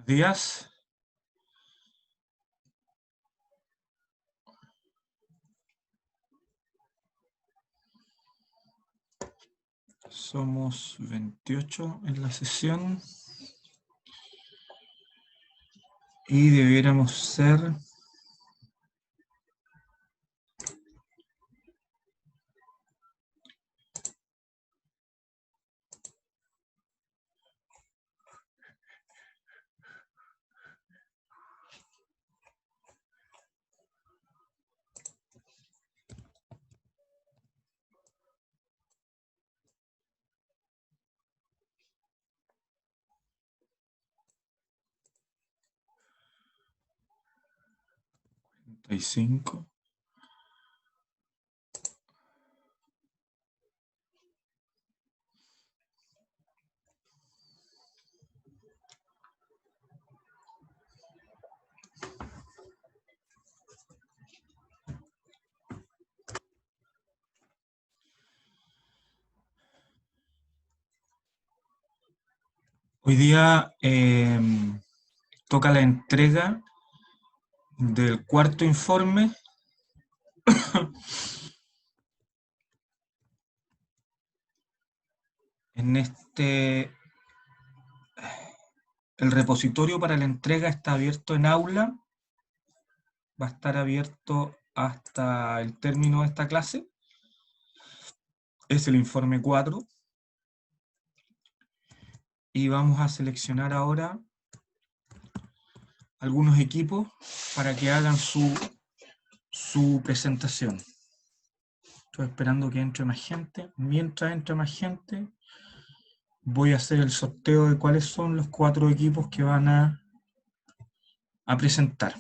días. Somos 28 en la sesión y debiéramos ser 45. Hoy día toca la entrega del cuarto informe en el repositorio para la entrega está abierto en aula, va a estar abierto hasta el término de esta clase, es el informe 4, y vamos a seleccionar ahora algunos equipos para que hagan su presentación. Estoy esperando que entre más gente. Mientras entre más gente, voy a hacer el sorteo de cuáles son los 4 equipos que van a presentar.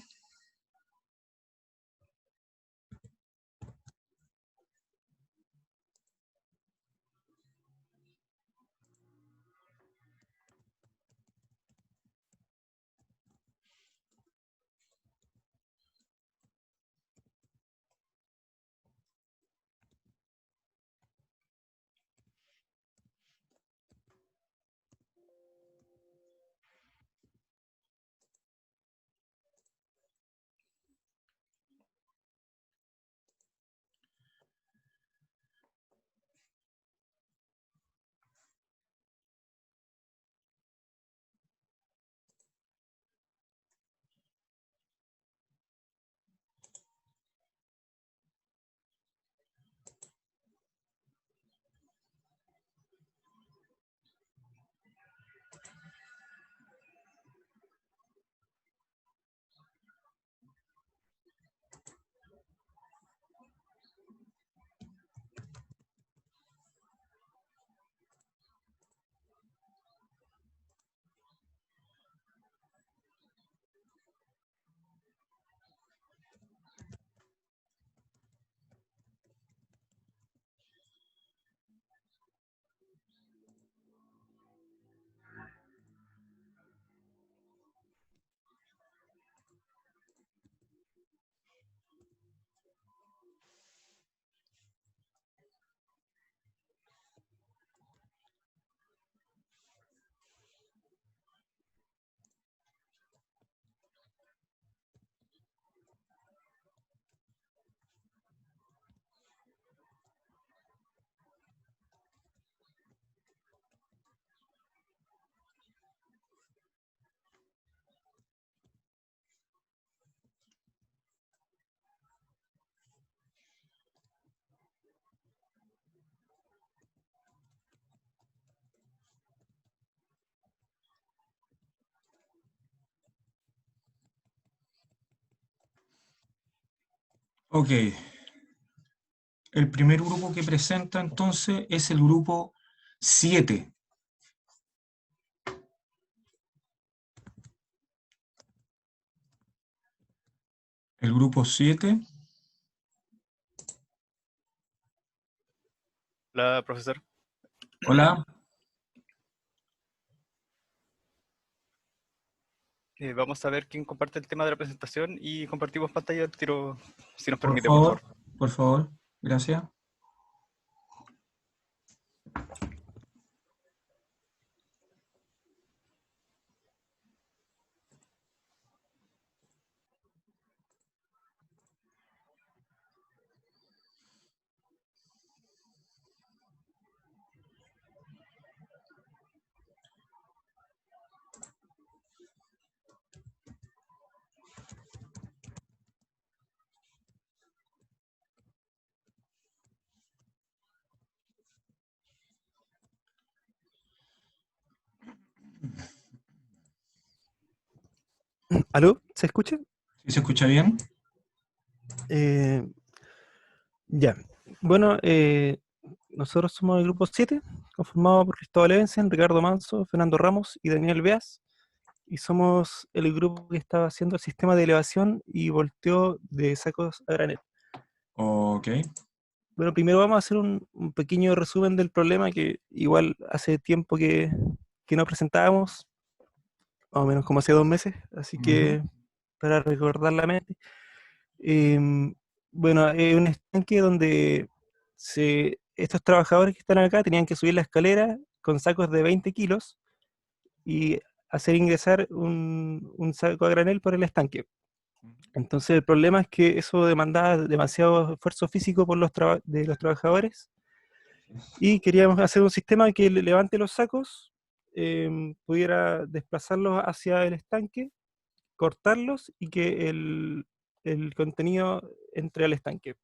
Ok. El primer grupo que presenta entonces es el grupo 7. El grupo 7. Hola, profesor. Hola. Vamos a ver quién comparte el tema de la presentación y compartimos pantalla al tiro, si nos Por permite, por favor, favor. por favor. Gracias. ¿Aló? ¿Se escucha? ¿Sí se escucha bien? Eh, ya. Bueno, nosotros somos el grupo 7, conformado por Cristóbal Evensen, Ricardo Manso, Fernando Ramos y Daniel Beas. Y somos el grupo que estaba haciendo el sistema de elevación y volteo de sacos a granel. Ok. Bueno, primero vamos a hacer un pequeño resumen del problema que igual hace tiempo que no presentábamos, más o menos como hace 2 meses, así Ujú. que para recordar la mente. Em, bueno, es un estanque donde estos trabajadores que están acá tenían que subir la escalera con sacos de 20 kilos y hacer ingresar un saco a granel por el estanque. Entonces el problema es que eso demandaba demasiado esfuerzo físico de los trabajadores y queríamos hacer un sistema que levante los sacos, pudiera desplazarlos hacia el estanque, cortarlos y que el contenido entre al estanque.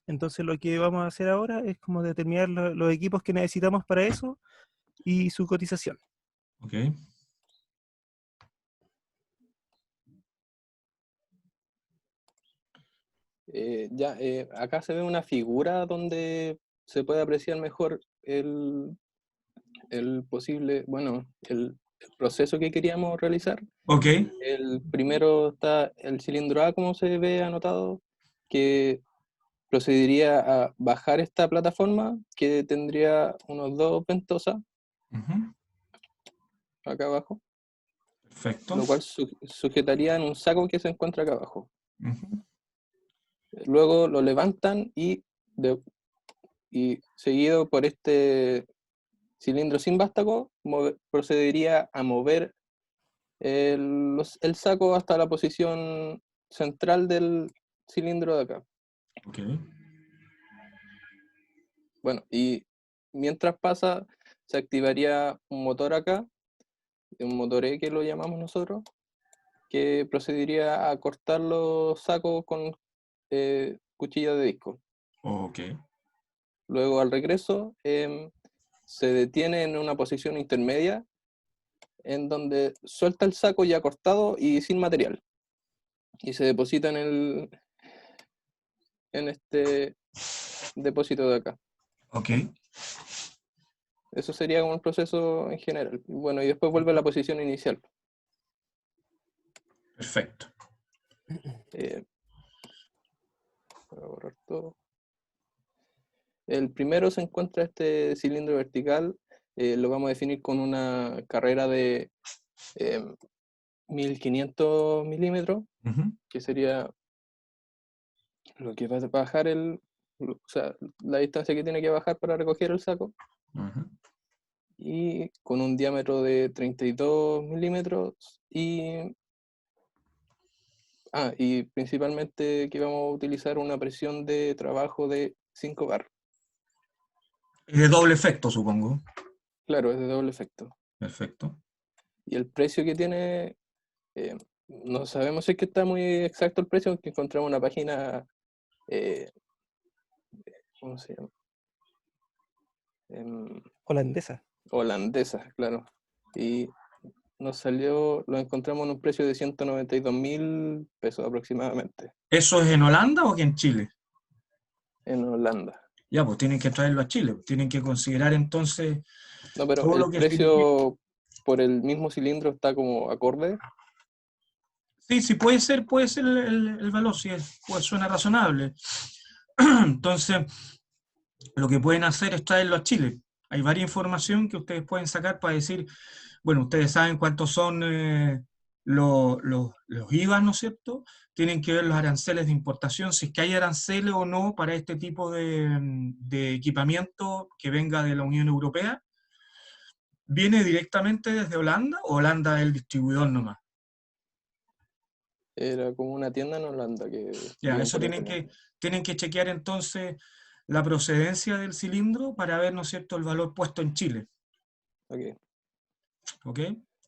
Entonces lo que vamos a hacer ahora es como determinar los equipos que necesitamos para eso y su cotización. Ok. Acá se ve una figura donde se puede apreciar mejor el posible, bueno, el proceso que queríamos realizar. Ok. El primero está el cilindro A, como se ve anotado, que procedería a bajar esta plataforma, que tendría unos 2 ventosas Ujú. acá abajo, Perfecto. lo cual sujetaría en un saco que se encuentra acá abajo. Ujú. Luego lo levantan y seguido por este cilindro sin vástago, procedería a mover el saco hasta la posición central del cilindro de acá. Ok. Bueno, y mientras pasa, se activaría un motor acá, un motor E que lo llamamos nosotros, que procedería a cortar los sacos con cuchilla de disco. Ok. Luego, al regreso, se detiene en una posición intermedia en donde suelta el saco ya cortado y sin material y se deposita en este depósito de acá. Ok. Eso sería como el proceso en general. Bueno, y después vuelve a la posición inicial. Perfecto. Voy a borrar todo. El primero se encuentra este cilindro vertical, lo vamos a definir con una carrera de 1500 milímetros, Ujú. que sería lo que va a bajar o sea, la distancia que tiene que bajar para recoger el saco, Ujú. y con un diámetro de 32 milímetros y principalmente que vamos a utilizar una presión de trabajo de 5 bar. Y de doble efecto, supongo. Claro, es de doble efecto. Perfecto. Y el precio que tiene, eh, no sabemos si es que está muy exacto el precio, porque encontramos una página, eh, ¿cómo se llama? Holandesa. Holandesa, claro. Y lo encontramos en un precio de 192.000 pesos aproximadamente, ¿Eso es en Holanda o aquí en Chile? en Holanda. Ya, pues tienen que traerlo a Chile. Tienen que considerar entonces No, pero todo lo el que significa. precio por el mismo cilindro está como acorde. Sí, sí, puede ser el valor, sí, pues suena razonable. Entonces, lo que pueden hacer es traerlo a Chile. Hay varias información que ustedes pueden sacar para decir, bueno, ustedes saben cuántos son los IVA, ¿no es cierto? Tienen que ver los aranceles de importación, si es que hay aranceles o no para este tipo de equipamiento que venga de la Unión Europea. ¿Viene directamente desde Holanda o Holanda es el distribuidor nomás? Era como una tienda en Holanda que Ya, vienen eso por internet. tienen que chequear entonces la procedencia del cilindro para ver, ¿no es cierto?, el valor puesto en Chile. Ok. ¿Ok?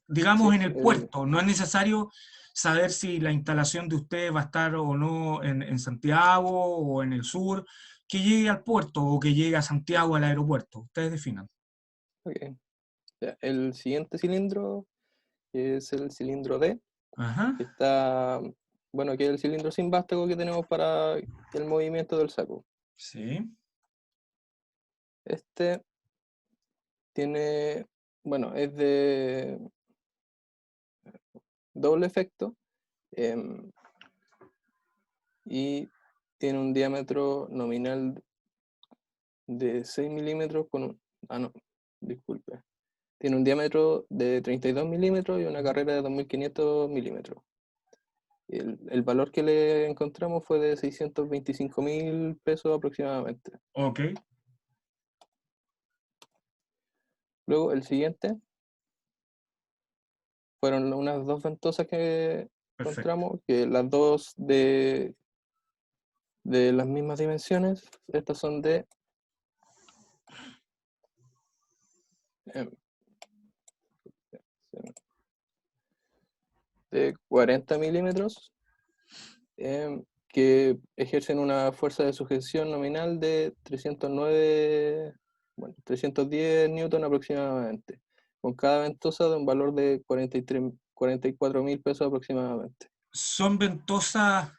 Digamos Sí, en el puerto, no es necesario saber si la instalación de ustedes va a estar o no en Santiago o en el sur, que llegue al puerto o que llegue a Santiago al aeropuerto. Ustedes definan. ok. Ya, el siguiente cilindro es el cilindro D, Ajá. que está, bueno, que es el cilindro sin vástago que tenemos para el movimiento del saco. Sí. Este tiene, bueno, es de doble efecto y tiene un diámetro nominal de 6 milímetros con un... Ah, no, disculpe. Tiene un diámetro de 32 milímetros y una carrera de 2500 milímetros. El valor que le encontramos fue de 625.000 pesos aproximadamente. Ok. Luego el siguiente fueron unas dos ventosas que Perfecto. encontramos, que las dos de las mismas dimensiones. Estas son em, de 40 milímetros, que ejercen una fuerza de sujeción nominal de 309, bueno, 310 newton aproximadamente, con cada ventosa de un valor de 44.000 pesos aproximadamente. Son ventosas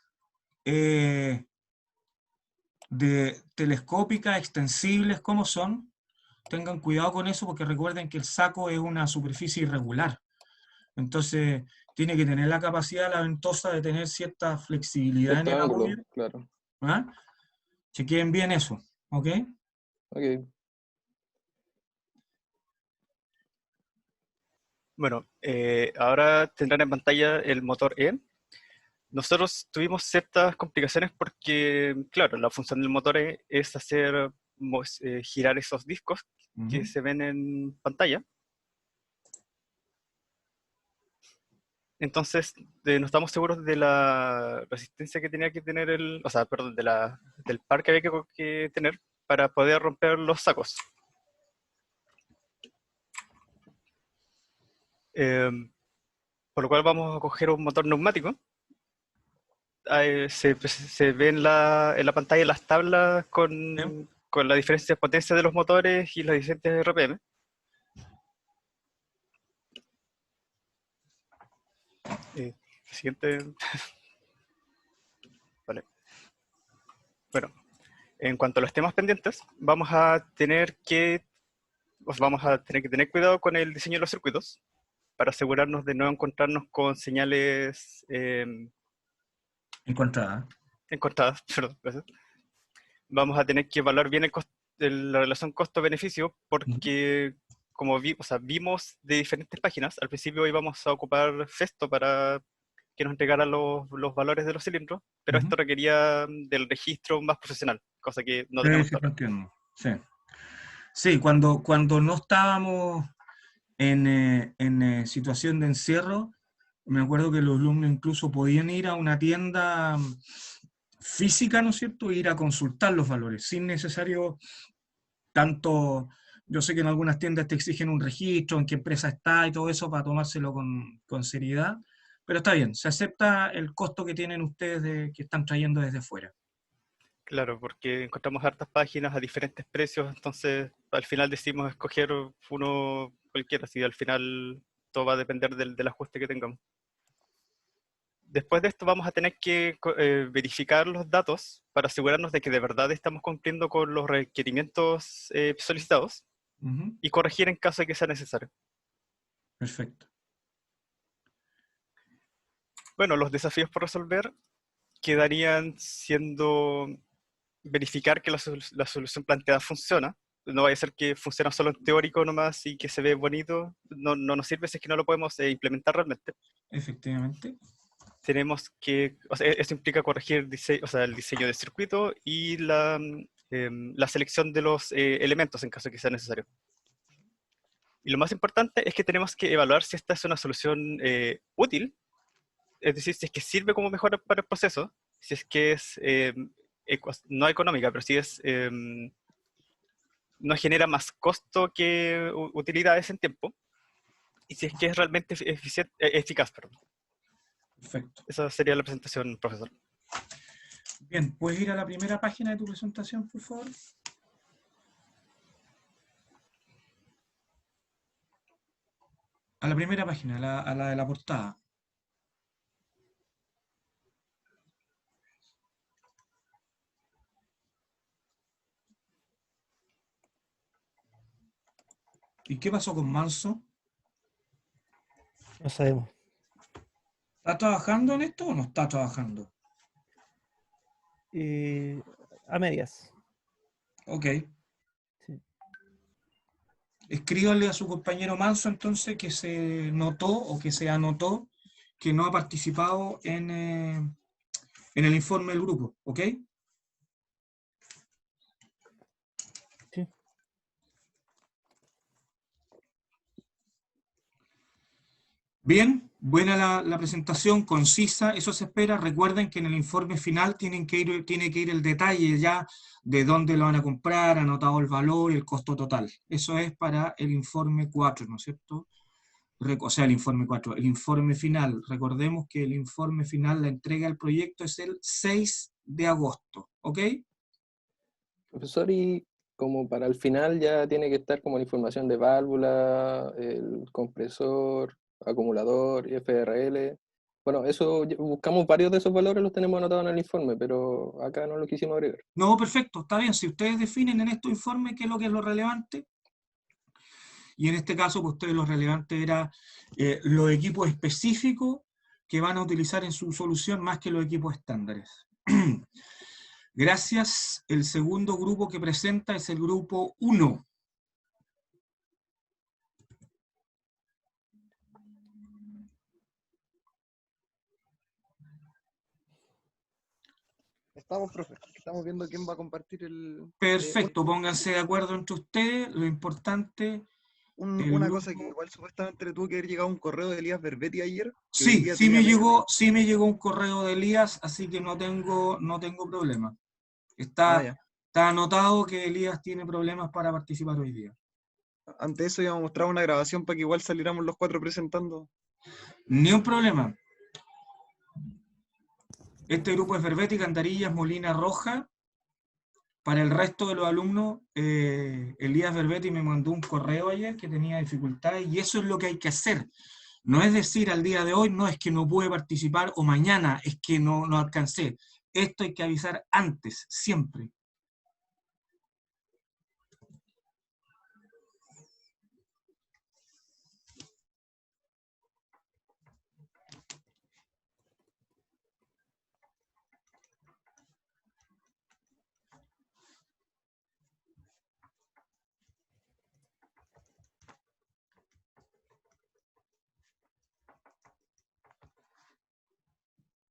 de telescópicas, extensibles, ¿cómo son? Tengan cuidado con eso porque recuerden que el saco es una superficie irregular. Entonces, tiene que tener la capacidad la ventosa de tener cierta flexibilidad en Cierto el ángulo, apoyo. claro. ¿Ah? Chequeen bien eso, ¿ok? Ok. Bueno, ahora tendrán en pantalla el motor E. Nosotros tuvimos ciertas complicaciones porque, claro, la función del motor E es hacer girar esos discos que se ven en pantalla. Entonces, no estamos seguros de la resistencia que tenía que tener o sea, perdón, del par que había que tener para poder romper los sacos. Por lo cual vamos a coger un motor neumático. Se ve en la pantalla las tablas Bien. con la diferencia de potencia de los motores y los diferentes RPM. Siguiente. Vale. Bueno, en cuanto a los temas pendientes, vamos a tener que tener cuidado con el diseño de los circuitos para asegurarnos de no encontrarnos con señales Encontrada. encontradas. Perdón, gracias. Vamos a tener que evaluar bien la relación costo-beneficio porque como o sea, vimos de diferentes páginas, al principio íbamos a ocupar Festo para que nos entregara los valores de los cilindros, pero esto requería del registro más profesional, cosa que no tenemos Sí, ahora. entiendo. Sí. Sí, cuando no estábamos en situación de encierro, me acuerdo que los alumnos incluso podían ir a una tienda física, ¿no es cierto?, e ir a consultar los valores, sin necesario tanto. Yo sé que en algunas tiendas te exigen un registro, en qué empresa está y todo eso para tomárselo con seriedad, pero está bien, se acepta el costo que tienen ustedes que están trayendo desde fuera. Claro, porque encontramos hartas páginas a diferentes precios, entonces al final decidimos escoger uno cualquiera, así al final todo va a depender del ajuste que tengamos. Después de esto vamos a tener que verificar los datos para asegurarnos de que de verdad estamos cumpliendo con los requerimientos solicitados y corregir en caso de que sea necesario. Perfecto. Bueno, los desafíos por resolver quedarían siendo verificar que la solución planteada funciona. No vaya a ser que funciona solo en teórico nomás y que se ve bonito. No nos sirve si es que no lo podemos implementar realmente. Efectivamente. Tenemos que, o sea, eso implica corregir el diseño del circuito y la selección de los elementos en caso de que sea necesario. Y lo más importante es que tenemos que evaluar si esta es una solución útil, es decir, si es que sirve como mejora para el proceso, si es que es no económica, pero si es no genera más costo que utilidades en tiempo, y si es que es realmente eficaz. Perdón. Perfecto. Esa sería la presentación, profesor. Bien, ¿puedes ir a la primera página de tu presentación, por favor? A la primera página, a la de la portada. ¿Y qué pasó con Manso? No sabemos. ¿Está trabajando en esto o no está trabajando? A medias. Ok. Sí. Escríbanle a su compañero Manso entonces que se notó o que se anotó que no ha participado en el informe del grupo, ¿ok? Sí. Bien, buena la presentación, concisa, eso se espera. Recuerden que en el informe final tiene que ir el detalle ya de dónde lo van a comprar, anotado el valor y el costo total. Eso es para el informe 4, ¿no es cierto? O sea, el informe 4, el informe final. Recordemos que el informe final, la entrega del proyecto es el 6 de agosto, ¿ok? Profesor, y como para el final ya tiene que estar como la información de válvula, el compresor, acumulador, FRL. Bueno, eso buscamos varios de esos valores, los tenemos anotados en el informe, pero acá no lo quisimos agregar. No, perfecto, está bien. Si ustedes definen en estos informes qué es lo relevante, y en este caso, pues ustedes lo relevante era los equipos específicos que van a utilizar en su solución más que los equipos estándares. Gracias. El segundo grupo que presenta es el grupo 1. Estamos, profe. Estamos viendo quién va a compartir el... Perfecto, pónganse de acuerdo entre ustedes. Lo importante... una cosa que igual supuestamente le tuvo que haber llegado un correo de Elías Berbetti ayer. Que hoy Sí, día sí tenía me llegó un correo de Elías, así que no tengo problema. Está anotado que Elías tiene problemas para participar hoy día. Ante eso íbamos a mostrar una grabación para que igual saliéramos los 4 presentando. Ni un problema. Este grupo es Berbetti, Cantarillas, Molina, Roja. Para el resto de los alumnos, Elías Berbetti me mandó un correo ayer que tenía dificultades y eso es lo que hay que hacer. No es decir al día de hoy, no es que no pude participar o mañana es que no alcancé. Esto hay que avisar antes, siempre.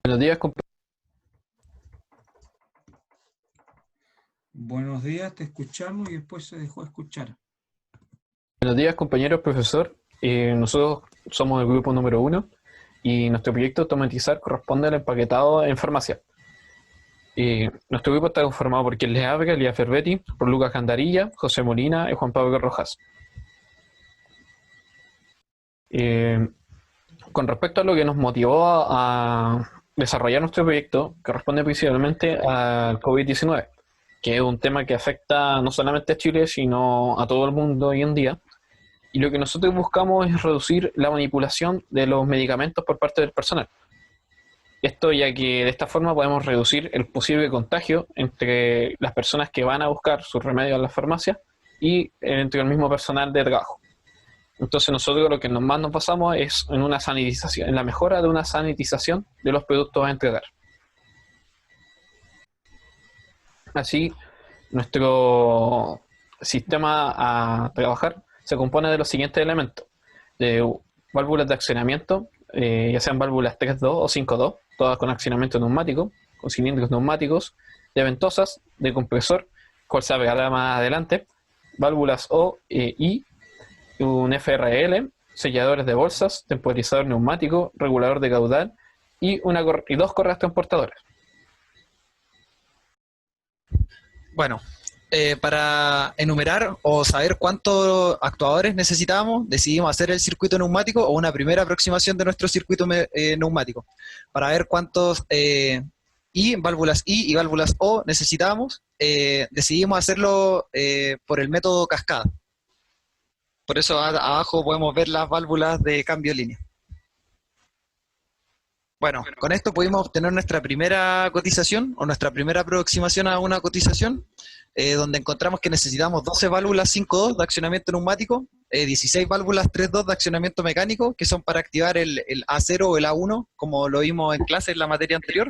Buenos días, compañeros. Buenos días, te escuchamos y después se dejó de escuchar. Buenos días, compañeros, profesor. Nosotros somos el grupo número 1 y nuestro proyecto automatizar corresponde al empaquetado en farmacia. Nuestro grupo está conformado por quien les habla, Elías Berbetti, por Lucas Candarilla, José Molina y Juan Pablo Rojas. Con respecto a lo que nos motivó a desarrollar nuestro proyecto, corresponde principalmente al COVID-19, que es un tema que afecta no solamente a Chile, sino a todo el mundo hoy en día. Y lo que nosotros buscamos es reducir la manipulación de los medicamentos por parte del personal. Esto ya que de esta forma podemos reducir el posible contagio entre las personas que van a buscar sus remedios en las farmacias y entre el mismo personal de trabajo. Entonces nosotros lo que más nos basamos es en una sanitización, en la mejora de una sanitización de los productos a entregar. Así, nuestro sistema a trabajar se compone de los siguientes elementos: de válvulas de accionamiento, ya sean válvulas 3.2 o 5.2, todas con accionamiento neumático, con cilindros neumáticos, de ventosas, de compresor, cual se verá más adelante, válvulas O y un FRL, selladores de bolsas, temporizador neumático, regulador de caudal y dos correas transportadoras. Bueno, para enumerar o saber cuántos actuadores necesitamos, decidimos hacer el circuito neumático o una primera aproximación de nuestro circuito neumático. Para ver cuántos válvulas I y válvulas O necesitamos, decidimos hacerlo por el método cascada. Por eso abajo podemos ver las válvulas de cambio de línea. Bueno, con esto pudimos obtener nuestra primera cotización o nuestra primera aproximación a una cotización, donde encontramos que necesitamos 12 válvulas 5.2 de accionamiento neumático 16 válvulas 3.2 de accionamiento mecánico, que son para activar el A0 o el A1, como lo vimos en clase en la materia anterior.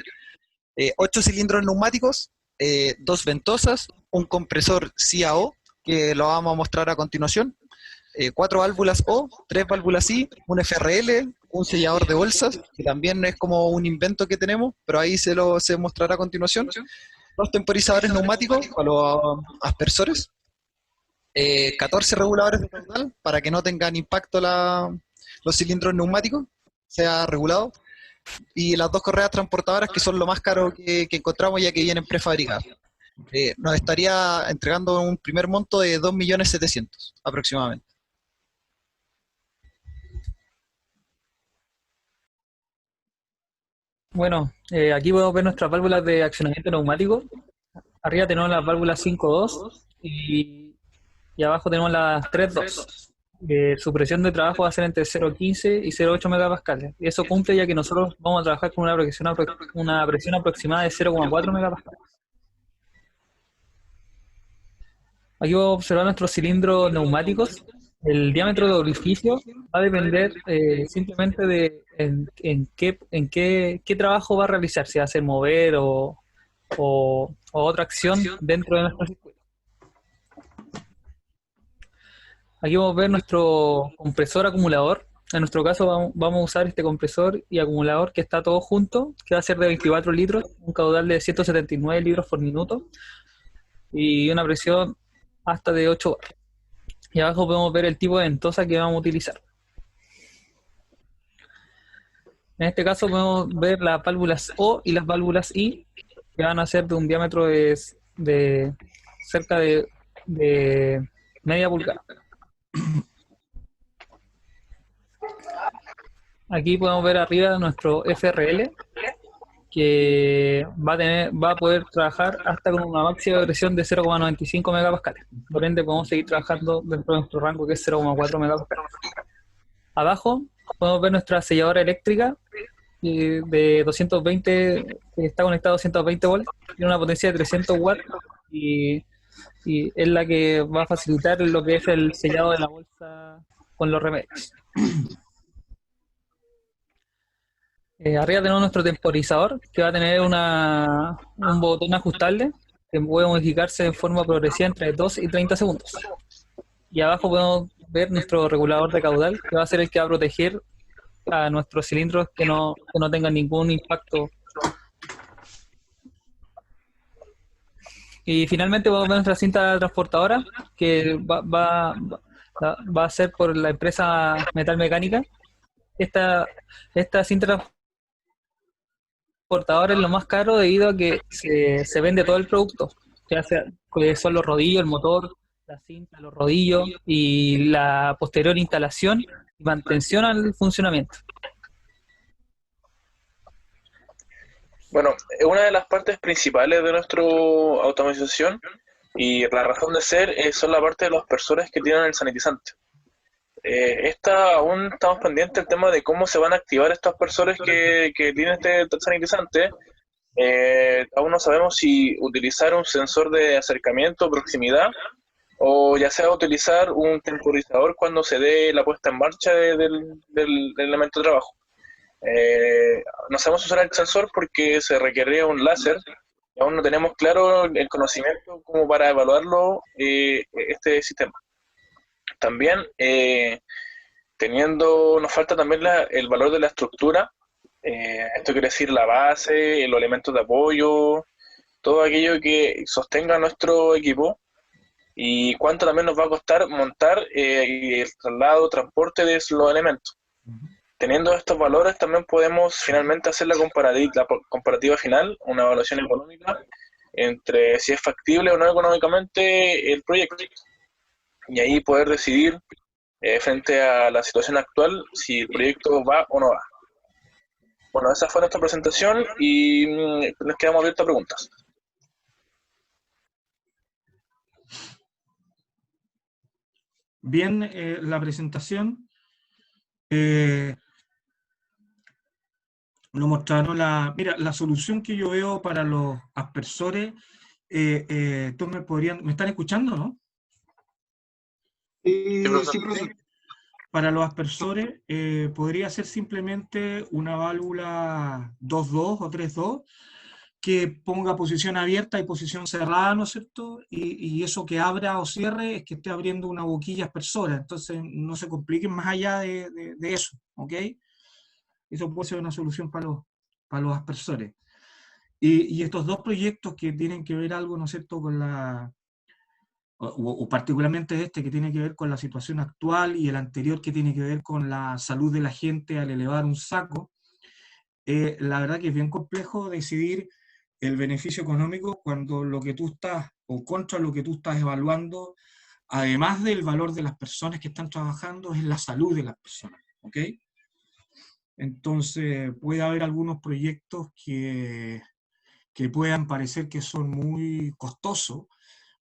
8 cilindros neumáticos, 2 ventosas, un compresor CAO, que lo vamos a mostrar a continuación, 4 válvulas O, 3 válvulas I, un FRL, un sellador de bolsas, que también es como un invento que tenemos, pero ahí se mostrará a continuación. 2 temporizadores neumáticos para los aspersores, 14 reguladores de caudal para que no tengan impacto los cilindros neumáticos, sea regulado, y las 2 correas transportadoras, que son lo más caro que encontramos, ya que vienen prefabricadas. Nos estaría entregando un primer monto de 2.700.000 aproximadamente. Bueno, aquí podemos ver nuestras válvulas de accionamiento neumático. Arriba tenemos las válvulas 5.2 y abajo tenemos las 3.2. Su presión de trabajo va a ser entre 0.15 y 0.8 megapascales. Y eso cumple, ya que nosotros vamos a trabajar con una presión aproximada de 0.4 megapascales. Aquí vamos a observar nuestros cilindros neumáticos. El diámetro de orificio va a depender simplemente de en qué trabajo va a realizar, si va a ser mover o otra acción dentro de nuestro circuito. Aquí vamos a ver nuestro compresor acumulador. En nuestro caso vamos a usar este compresor y acumulador que está todo junto, que va a ser de 24 litros, un caudal de 179 litros por minuto y una presión hasta de 8 bar. Y abajo podemos ver el tipo de ventosa que vamos a utilizar. En este caso podemos ver las válvulas O y las válvulas I, que van a ser de un diámetro de cerca de media pulgada. Aquí podemos ver arriba nuestro FRL, que va a poder trabajar hasta con una máxima presión de 0.95 megapascales. Por ende podemos seguir trabajando dentro de nuestro rango, que es 0.4 megapascales. Abajo podemos ver nuestra selladora eléctrica de 220, que está conectada a 220 volts, tiene una potencia de 300 watts y es la que va a facilitar lo que es el sellado de la bolsa con los remedios. Arriba tenemos nuestro temporizador, que va a tener un botón ajustable que puede modificarse en forma progresiva entre 2 y 30 segundos. Y abajo podemos ver nuestro regulador de caudal, que va a ser el que va a proteger a nuestros cilindros que no tengan ningún impacto. Y finalmente vamos a ver nuestra cinta transportadora, que va a ser por la empresa Metal Mecánica. Esta cinta transportadora es lo más caro debido a que se vende todo el producto, ya sea que son los rodillos, el motor, la cinta, los rodillos y la posterior instalación y mantención al funcionamiento. Bueno, una de las partes principales de nuestra automatización y la razón de ser son la parte de los aspersores que tienen el sanitizante. Aún estamos pendientes del tema de cómo se van a activar estos aspersores que tienen este sanitizante. Aún no sabemos si utilizar un sensor de acercamiento o proximidad, o ya sea utilizar un temporizador cuando se dé la puesta en marcha del elemento de trabajo. No sabemos usar el sensor porque se requeriría un láser y aún no tenemos claro el conocimiento como para evaluarlo este sistema. También nos falta también el valor de la estructura. Esto quiere decir la base, los elementos de apoyo, todo aquello que sostenga nuestro equipo, y cuánto también nos va a costar montar y el traslado, transporte de los elementos. Teniendo estos valores también podemos finalmente hacer la comparativa final, una evaluación económica entre si es factible o no económicamente el proyecto, y ahí poder decidir frente a la situación actual si el proyecto va o no va. Bueno, esa fue nuestra presentación y nos quedamos abiertos a preguntas. Bien, la presentación nos mostraron la solución que yo veo para los aspersores. ¿Me están escuchando, no? Sí, profesor. Para los aspersores podría ser simplemente una válvula 2-2 o 3-2 que ponga posición abierta y posición cerrada, ¿no es cierto? Y eso que abra o cierre es que esté abriendo una boquilla aspersora, entonces no se compliquen más allá de eso, ¿ok? Eso puede ser una solución para los aspersores. Y estos dos proyectos que tienen que ver algo, ¿no es cierto?, con la, o particularmente este que tiene que ver con la situación actual y el anterior que tiene que ver con la salud de la gente al elevar un saco, la verdad que es bien complejo decidir el beneficio económico cuando lo que tú estás, o contra lo que tú estás evaluando, además del valor de las personas que están trabajando, es la salud de las personas, ¿ok? Entonces puede haber algunos proyectos que puedan parecer que son muy costosos,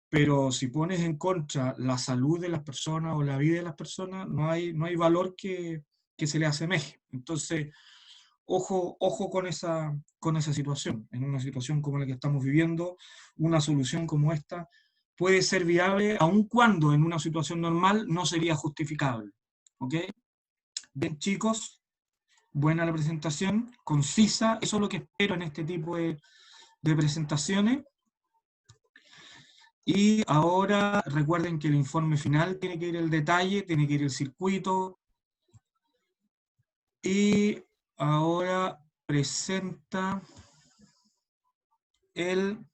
pero si pones en contra la salud de las personas o la vida de las personas, no hay valor que se le asemeje. Entonces, ojo con esa situación. En una situación como la que estamos viviendo, una solución como esta puede ser viable, aun cuando en una situación normal no sería justificable. ¿Ok? Bien, chicos, buena la presentación, concisa, eso es lo que espero en este tipo de presentaciones. Y ahora recuerden que el informe final tiene que ir el detalle, tiene que ir el circuito. Y ahora presenta el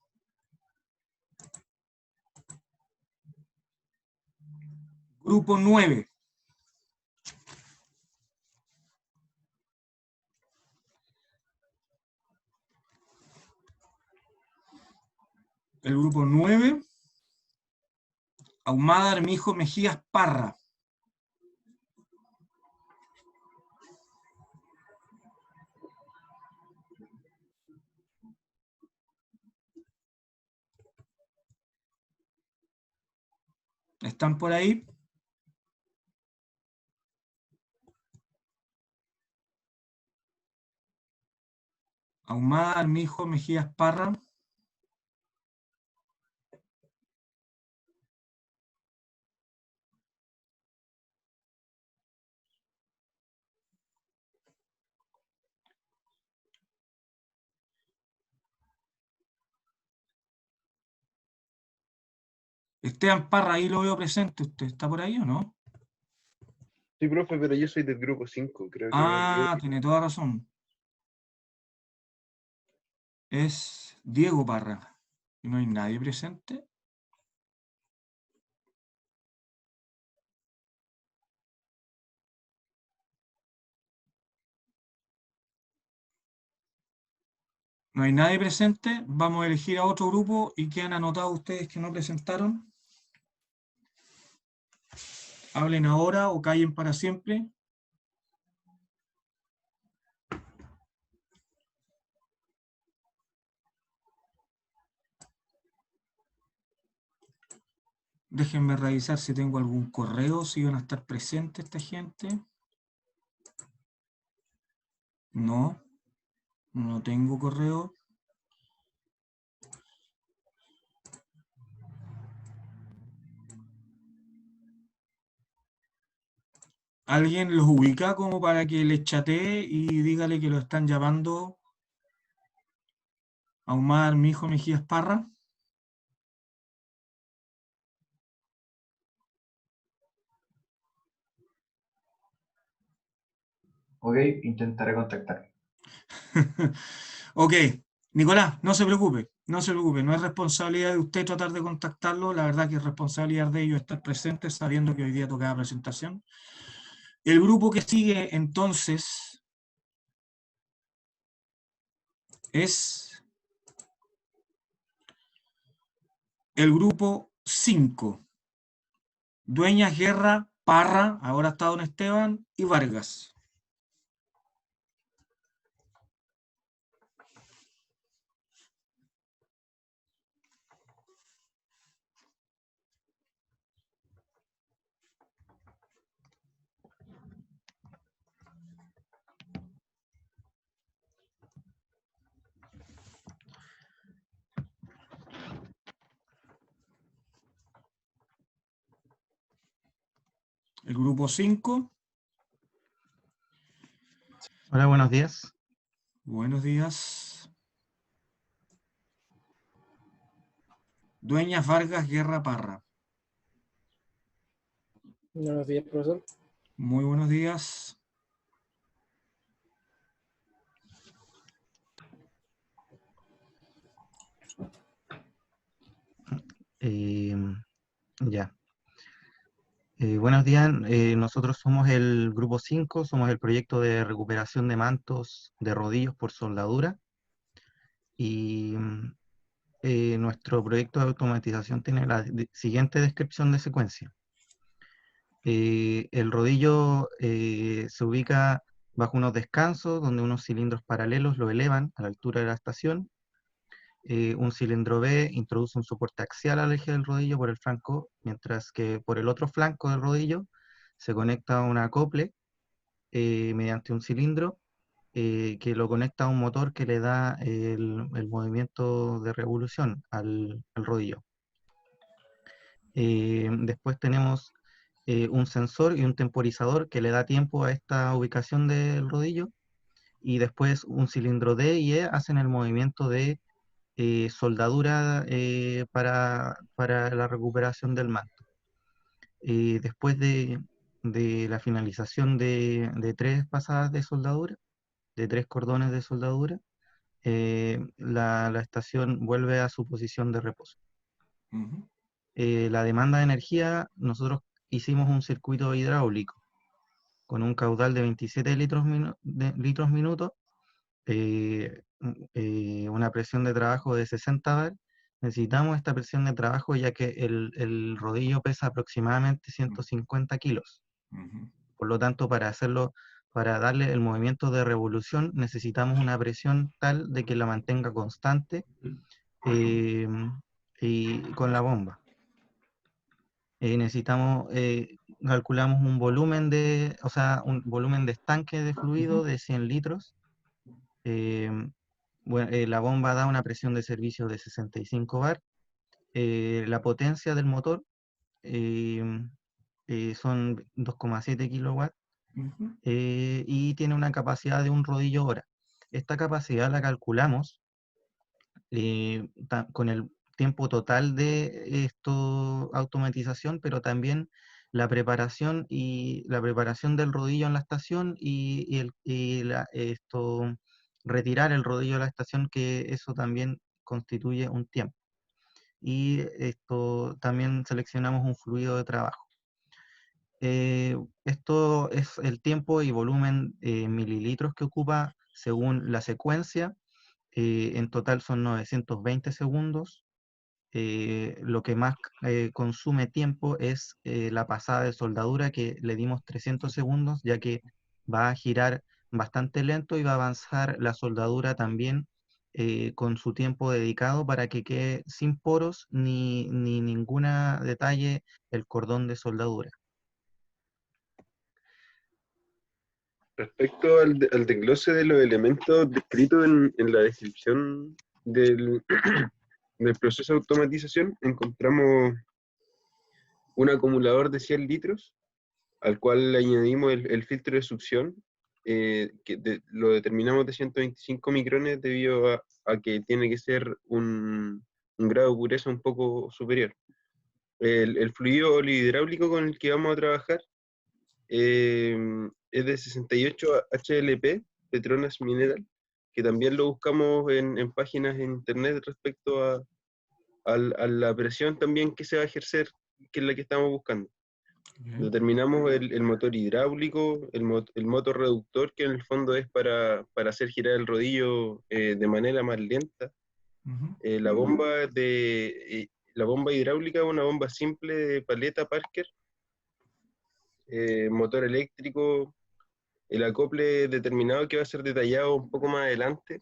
grupo 9. El grupo 9, Ahumada Armijo Mejías Parra. ¿Están por ahí? Ahumada Armijo Mejías Parra. Esteban Parra, ahí lo veo presente. ¿Usted está por ahí o no? Sí, profe, pero yo soy del grupo 5, creo que me Ah, equivoco. tiene toda razón. Es Diego Parra. ¿Y no hay nadie presente? No hay nadie presente. Vamos a elegir a otro grupo y quedan anotados ustedes que no presentaron. Hablen ahora o callen para siempre. Déjenme revisar si tengo algún correo, si van a estar presentes esta gente. No, no tengo correo. ¿Alguien los ubica como para que les chatee y dígale que lo están llamando Ahumada Armijo Mejías Parra? Ok, intentaré contactar. Ok, Nicolás, no se preocupe, no se preocupe, no es responsabilidad de usted tratar de contactarlo, la verdad que es responsabilidad de ellos estar presentes sabiendo que hoy día tocaba presentación. El grupo que sigue entonces es el grupo 5. Dueñas, Guerra, Parra, ahora está don Esteban, y Vargas. El grupo 5. Hola, buenos días. Buenos días. Dueñas Vargas Guerra Parra. Buenos días, profesor. Muy buenos días. Ya. Buenos días. Nosotros somos el grupo 5, somos el proyecto de recuperación de mantos de rodillos por soldadura. Y nuestro proyecto de automatización tiene la siguiente descripción de secuencia. El rodillo se ubica bajo unos descansos donde unos cilindros paralelos lo elevan a la altura de la estación. Un cilindro B introduce un soporte axial al eje del rodillo por el flanco, mientras que por el otro flanco del rodillo se conecta un acople mediante un cilindro que lo conecta a un motor que le da el movimiento de revolución al rodillo. Después tenemos un sensor y un temporizador que le da tiempo a esta ubicación del rodillo, y después un cilindro D y E hacen el movimiento de soldadura para la recuperación del manto. Después de la finalización de 3 pasadas de soldadura, de 3 cordones de soldadura, la estación vuelve a su posición de reposo. La demanda de energía, nosotros hicimos un circuito hidráulico con un caudal de 27 litros minuto, una presión de trabajo de 60 bar. Necesitamos esta presión de trabajo ya que el rodillo pesa aproximadamente 150 kilos. Por lo tanto, para darle el movimiento de revolución, necesitamos una presión tal de que la mantenga constante y con la bomba. Calculamos un volumen un volumen de estanque de fluido de 100 litros. La bomba da una presión de servicio de 65 bar. La potencia del motor son 2,7 kilowatts y tiene una capacidad de un rodillo hora. Esta capacidad la calculamos con el tiempo total de automatización, pero también la preparación del rodillo en la estación retirar el rodillo de la estación, que eso también constituye un tiempo. Y también seleccionamos un fluido de trabajo. Esto es el tiempo y volumen mililitros que ocupa según la secuencia. En total son 920 segundos. Lo que más consume tiempo es la pasada de soldadura, que le dimos 300 segundos, ya que va a girar bastante lento y va a avanzar la soldadura también con su tiempo dedicado para que quede sin poros ni ningún detalle el cordón de soldadura. Respecto al desglose de los elementos descritos en la descripción del proceso de automatización, encontramos un acumulador de 100 litros, al cual le añadimos el filtro de succión, lo determinamos de 125 micrones debido a que tiene que ser un grado de pureza un poco superior. El fluido hidráulico con el que vamos a trabajar es de 68 HLP, Petronas Mineral, que también lo buscamos en páginas en internet respecto a la presión también que se va a ejercer, que es la que estamos buscando. Determinamos el motor hidráulico, el motor reductor, que en el fondo es para hacer girar el rodillo de manera más lenta. La bomba hidráulica es una bomba simple de paleta Parker. Motor eléctrico, el acople determinado que va a ser detallado un poco más adelante.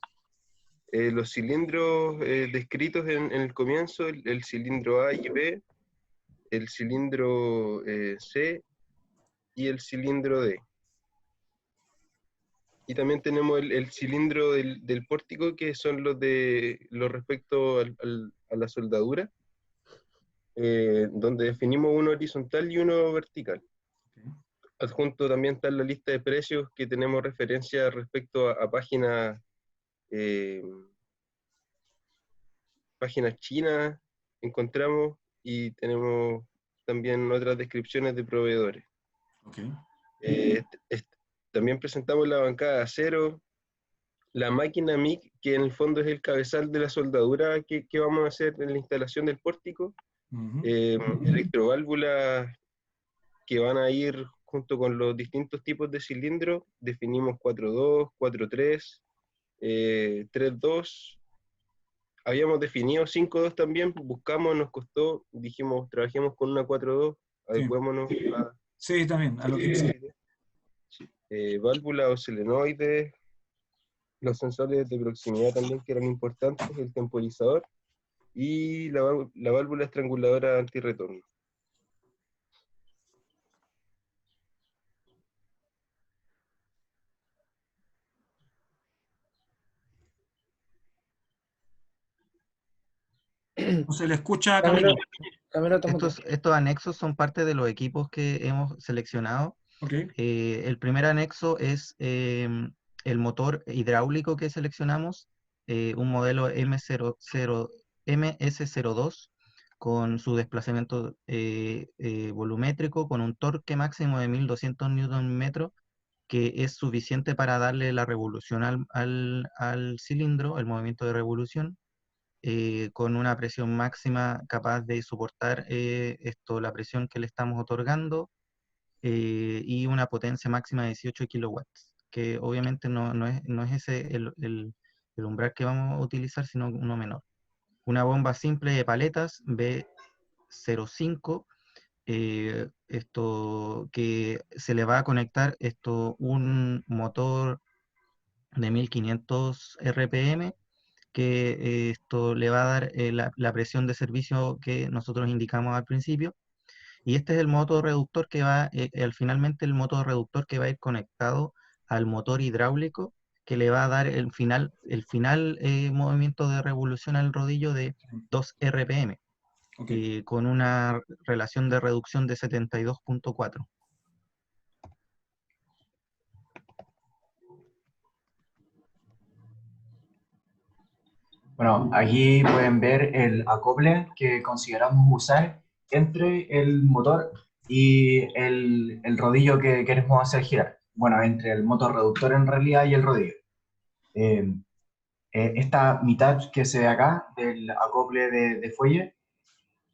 Los cilindros descritos en el comienzo, el cilindro A y B, el cilindro C y el cilindro D. Y también tenemos el cilindro del pórtico, que son los respecto a la soldadura, donde definimos uno horizontal y uno vertical. adjunto también está la lista de precios que tenemos referencia respecto a eh, páginas chinas, encontramos, y tenemos también otras descripciones de proveedores. Okay. También presentamos la bancada de acero, la máquina MIG, que en el fondo es el cabezal de la soldadura que vamos a hacer en la instalación del pórtico, electroválvulas que van a ir junto con los distintos tipos de cilindros. Definimos 4.2, 4.3, 3.2. Habíamos definido 5.2 también, buscamos, nos costó, dijimos, trabajemos con una 4.2, adecuémonos a... Sí, también, a lo que sea. Válvula o solenoides, los sensores de proximidad también que eran importantes, el temporizador y la válvula estranguladora antirretorno. No se le escucha a Camilo. Estos anexos son parte de los equipos que hemos seleccionado. Okay. El primer anexo es el motor hidráulico que seleccionamos, un modelo MS02 con su desplazamiento volumétrico, con un torque máximo de 1200 Nm, que es suficiente para darle la revolución al cilindro, el movimiento de revolución, con una presión máxima capaz de soportar la presión que le estamos otorgando, y una potencia máxima de 18 kilowatts, que obviamente no es ese el umbral que vamos a utilizar, sino uno menor. Una bomba simple de paletas B05, que se le va a conectar un motor de 1500 RPM, que esto le va a dar la presión de servicio que nosotros indicamos al principio. Y este es el motor reductor que va, finalmente el motor reductor que va a ir conectado al motor hidráulico, que le va a dar el final movimiento de revolución al rodillo de 2 RPM, con una relación de reducción de 72.4. Bueno, aquí pueden ver el acople que consideramos usar entre el motor y el rodillo que queremos hacer girar. Bueno, entre el motor reductor en realidad y el rodillo. Esta mitad que se ve acá del acople de fuelle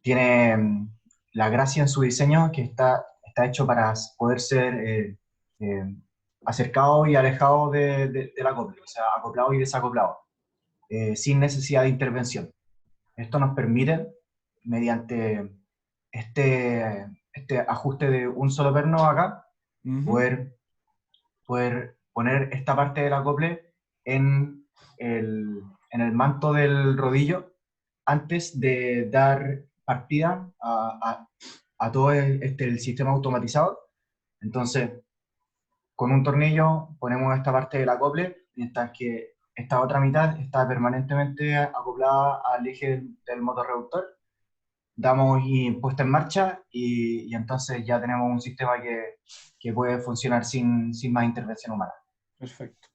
tiene la gracia en su diseño que está hecho para poder ser acercado y alejado del acople, o sea, acoplado y desacoplado, sin necesidad de intervención. Esto nos permite, mediante este ajuste de un solo perno acá, poder poner esta parte del acople en el manto del rodillo antes de dar partida a todo el sistema automatizado. Entonces, con un tornillo ponemos esta parte del acople, mientras que esta otra mitad está permanentemente acoplada al eje del motor reductor. Damos puesta en marcha y entonces ya tenemos un sistema que puede funcionar sin más intervención humana. Perfecto.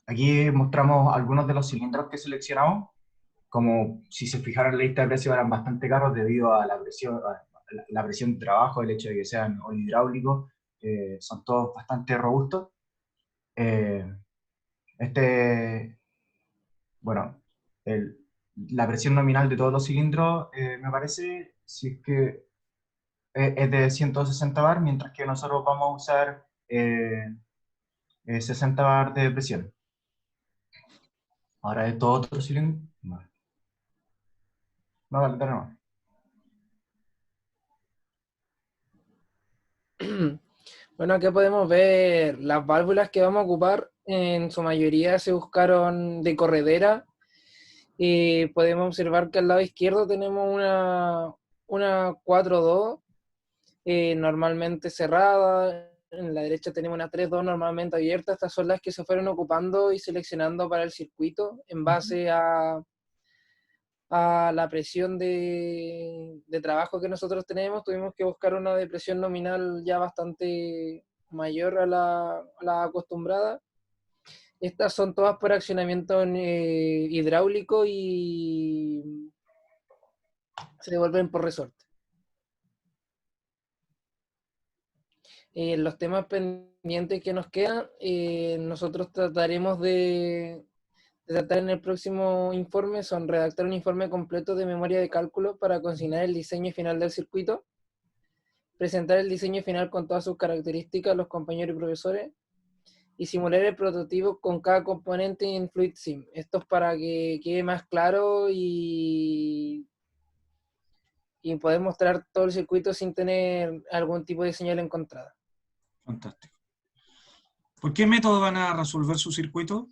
Aquí mostramos algunos de los cilindros que seleccionamos. Como si se fijaran en la lista de precios, eran bastante caros debido a la presión de trabajo, el hecho de que sean hidráulicos, son todos bastante robustos. Bueno, la presión nominal de todos los cilindros, me parece, si es que es de 160 bar, mientras que nosotros vamos a usar 60 bar de presión. Ahora esto otro cilindro. No, dale, no. Bueno, aquí podemos ver las válvulas que vamos a ocupar. En su mayoría se buscaron de corredera. Podemos observar que al lado izquierdo tenemos una 4.2 normalmente cerrada. En la derecha tenemos una 3.2 normalmente abierta. Estas son las que se fueron ocupando y seleccionando para el circuito en base a a la presión de trabajo que nosotros tenemos, tuvimos que buscar una depresión nominal ya bastante mayor a la acostumbrada. Estas son todas por accionamiento hidráulico y se devuelven por resorte. Los temas pendientes que nos quedan, nosotros trataremos de tratar en el próximo informe, son redactar un informe completo de memoria de cálculo para consignar el diseño final del circuito, presentar el diseño final con todas sus características a los compañeros y profesores, y simular el prototipo con cada componente en FluidSim. Esto es para que quede más claro y poder mostrar todo el circuito sin tener algún tipo de señal encontrada. Fantástico. ¿Por qué método van a resolver su circuito?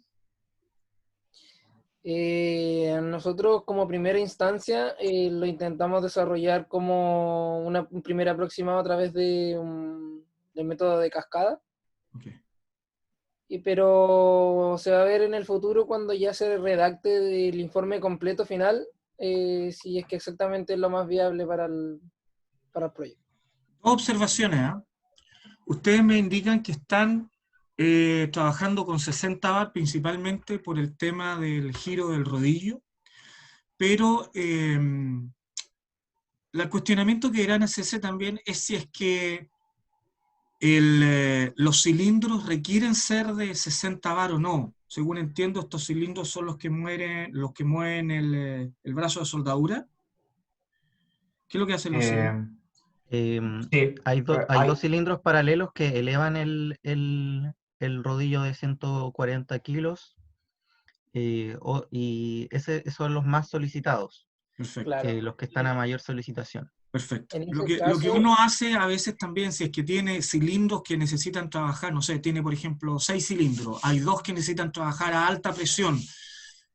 Nosotros como primera instancia lo intentamos desarrollar como un primer aproximado a través del método de cascada. Okay. Pero se va a ver en el futuro cuando ya se redacte el informe completo final, si es que exactamente es lo más viable para el proyecto. Dos observaciones, ¿eh? Ustedes me indican que están trabajando con 60 bar principalmente por el tema del giro del rodillo, pero el cuestionamiento que irán a hacerse también es si es que los cilindros requieren ser de 60 bar o no. Según entiendo, estos cilindros son los que mueven el brazo de soldadura. ¿Qué es lo que hacen los cilindros? Sí, hay dos cilindros paralelos que elevan el rodillo de 140 kilos y esos son los más solicitados. Perfecto. Claro. Los que están a mayor solicitación. Perfecto. Lo que uno hace a veces también, si es que tiene cilindros que necesitan trabajar, no sé, tiene por ejemplo 6 cilindros, hay 2 que necesitan trabajar a alta presión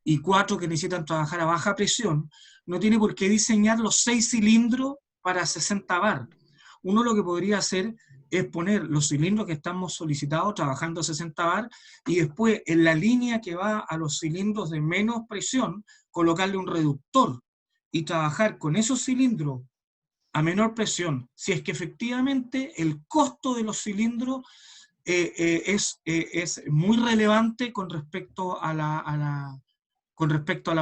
y 4 que necesitan trabajar a baja presión, no tiene por qué diseñar los 6 cilindros para 60 bar. Uno lo que podría hacer es poner los cilindros que estamos solicitados trabajando a 60 bar y después en la línea que va a los cilindros de menos presión, colocarle un reductor y trabajar con esos cilindros a menor presión, si es que efectivamente el costo de los cilindros es muy relevante con respecto a la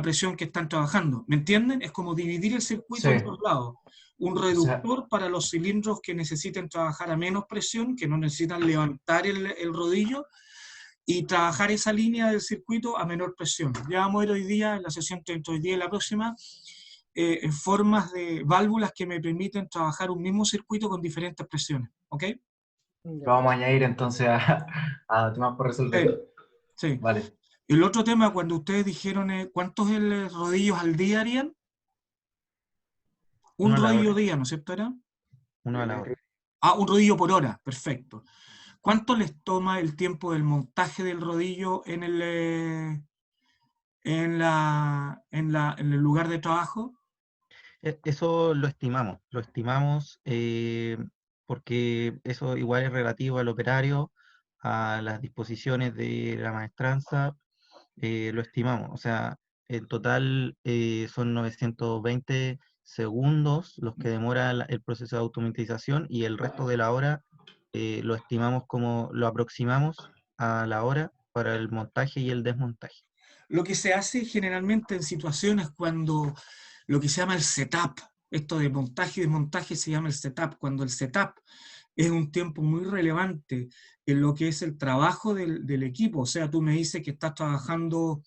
presión que están trabajando. ¿Me entienden? Es como dividir el circuito en dos lados. Un reductor para los cilindros que necesiten trabajar a menos presión, que no necesitan levantar el rodillo, y trabajar esa línea del circuito a menor presión. Ya vamos a ver hoy día, en la sesión entre hoy día y la próxima, formas de válvulas que me permiten trabajar un mismo circuito con diferentes presiones. ¿Ok? Lo vamos a añadir entonces a temas por resolver. Sí. Vale. El otro tema, cuando ustedes dijeron ¿cuántos rodillos al día harían? Un rodillo día, ¿no es cierto? ¿Era? Uno a la hora. Ah, un rodillo por hora, perfecto. ¿Cuánto les toma el tiempo del montaje del rodillo en el lugar de trabajo? Eso lo estimamos porque eso igual es relativo al operario, a las disposiciones de la maestranza, lo estimamos. O sea, en total son 920 segundos los que demora el proceso de automatización y el resto de la hora lo estimamos lo aproximamos a la hora para el montaje y el desmontaje. Lo que se hace generalmente en situaciones cuando lo que se llama el setup, esto de montaje y desmontaje se llama el setup, cuando el setup es un tiempo muy relevante en lo que es el trabajo del equipo. O sea, tú me dices que estás trabajando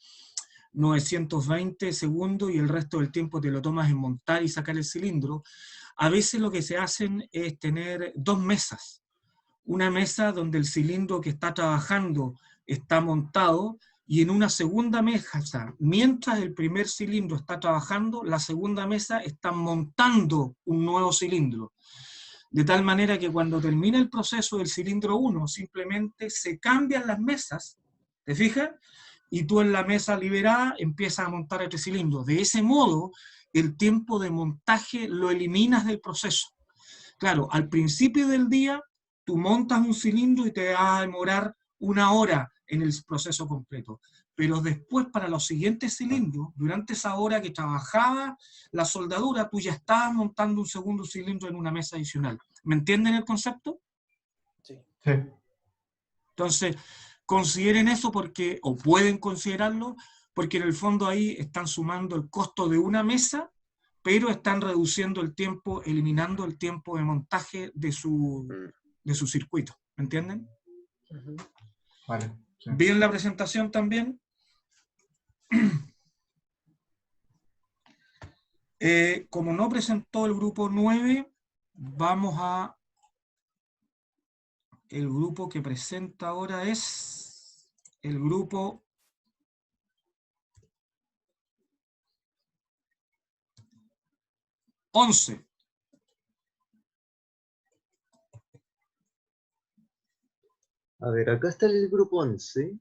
920 segundos y el resto del tiempo te lo tomas en montar y sacar el cilindro. A veces lo que se hacen es tener 2 mesas. Una mesa donde el cilindro que está trabajando está montado y en una segunda mesa, mientras el primer cilindro está trabajando, la segunda mesa está montando un nuevo cilindro. De tal manera que cuando termina el proceso del cilindro 1, simplemente se cambian las mesas, ¿te fijas? Y tú en la mesa liberada empiezas a montar este cilindro. De ese modo, el tiempo de montaje lo eliminas del proceso. Claro, al principio del día, tú montas un cilindro y te va a demorar 1 hora en el proceso completo. pero después para los siguientes cilindros, durante esa hora que trabajaba la soldadura, tú ya estabas montando un segundo cilindro en una mesa adicional. ¿Me entienden el concepto? Sí. Entonces, consideren eso porque, o pueden considerarlo, porque en el fondo ahí están sumando el costo de una mesa, pero están reduciendo el tiempo, eliminando el tiempo de montaje de su circuito. ¿Me entienden? Vale. Sí. Bien la presentación también. Como no presentó el grupo 9, vamos a... El grupo que presenta ahora es el grupo 11. A ver, acá está el grupo 11.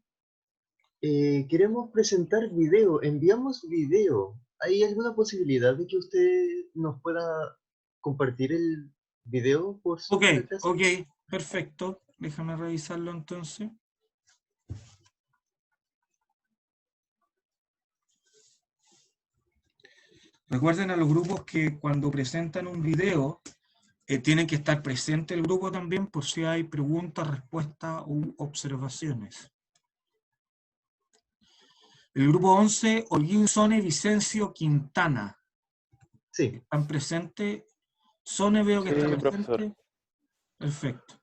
Queremos presentar video, enviamos video. ¿Hay alguna posibilidad de que usted nos pueda compartir el video por su clase? Ok, perfecto. Déjame revisarlo entonces. Recuerden a los grupos que cuando presentan un video, tienen que estar presente el grupo también por si hay preguntas, respuestas u observaciones. El grupo 11, Holguín, Sone, Vicencio, Quintana. Sí. ¿Están presentes? Sone veo que Sí, está presente. profesor. Perfecto.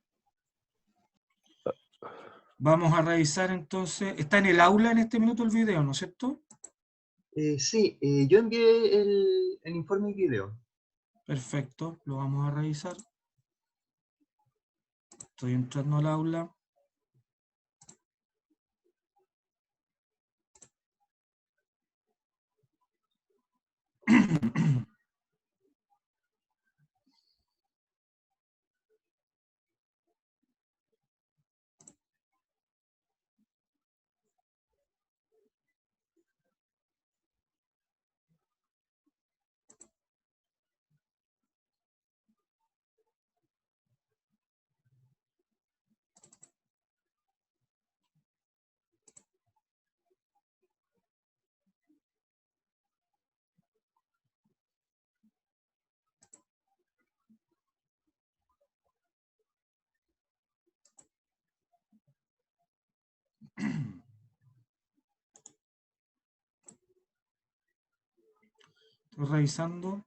Vamos a revisar entonces. Está en el aula en este minuto el video, ¿no es cierto? Sí, yo envié el informe y video. Perfecto, lo vamos a revisar. Estoy entrando al aula. Estoy revisando.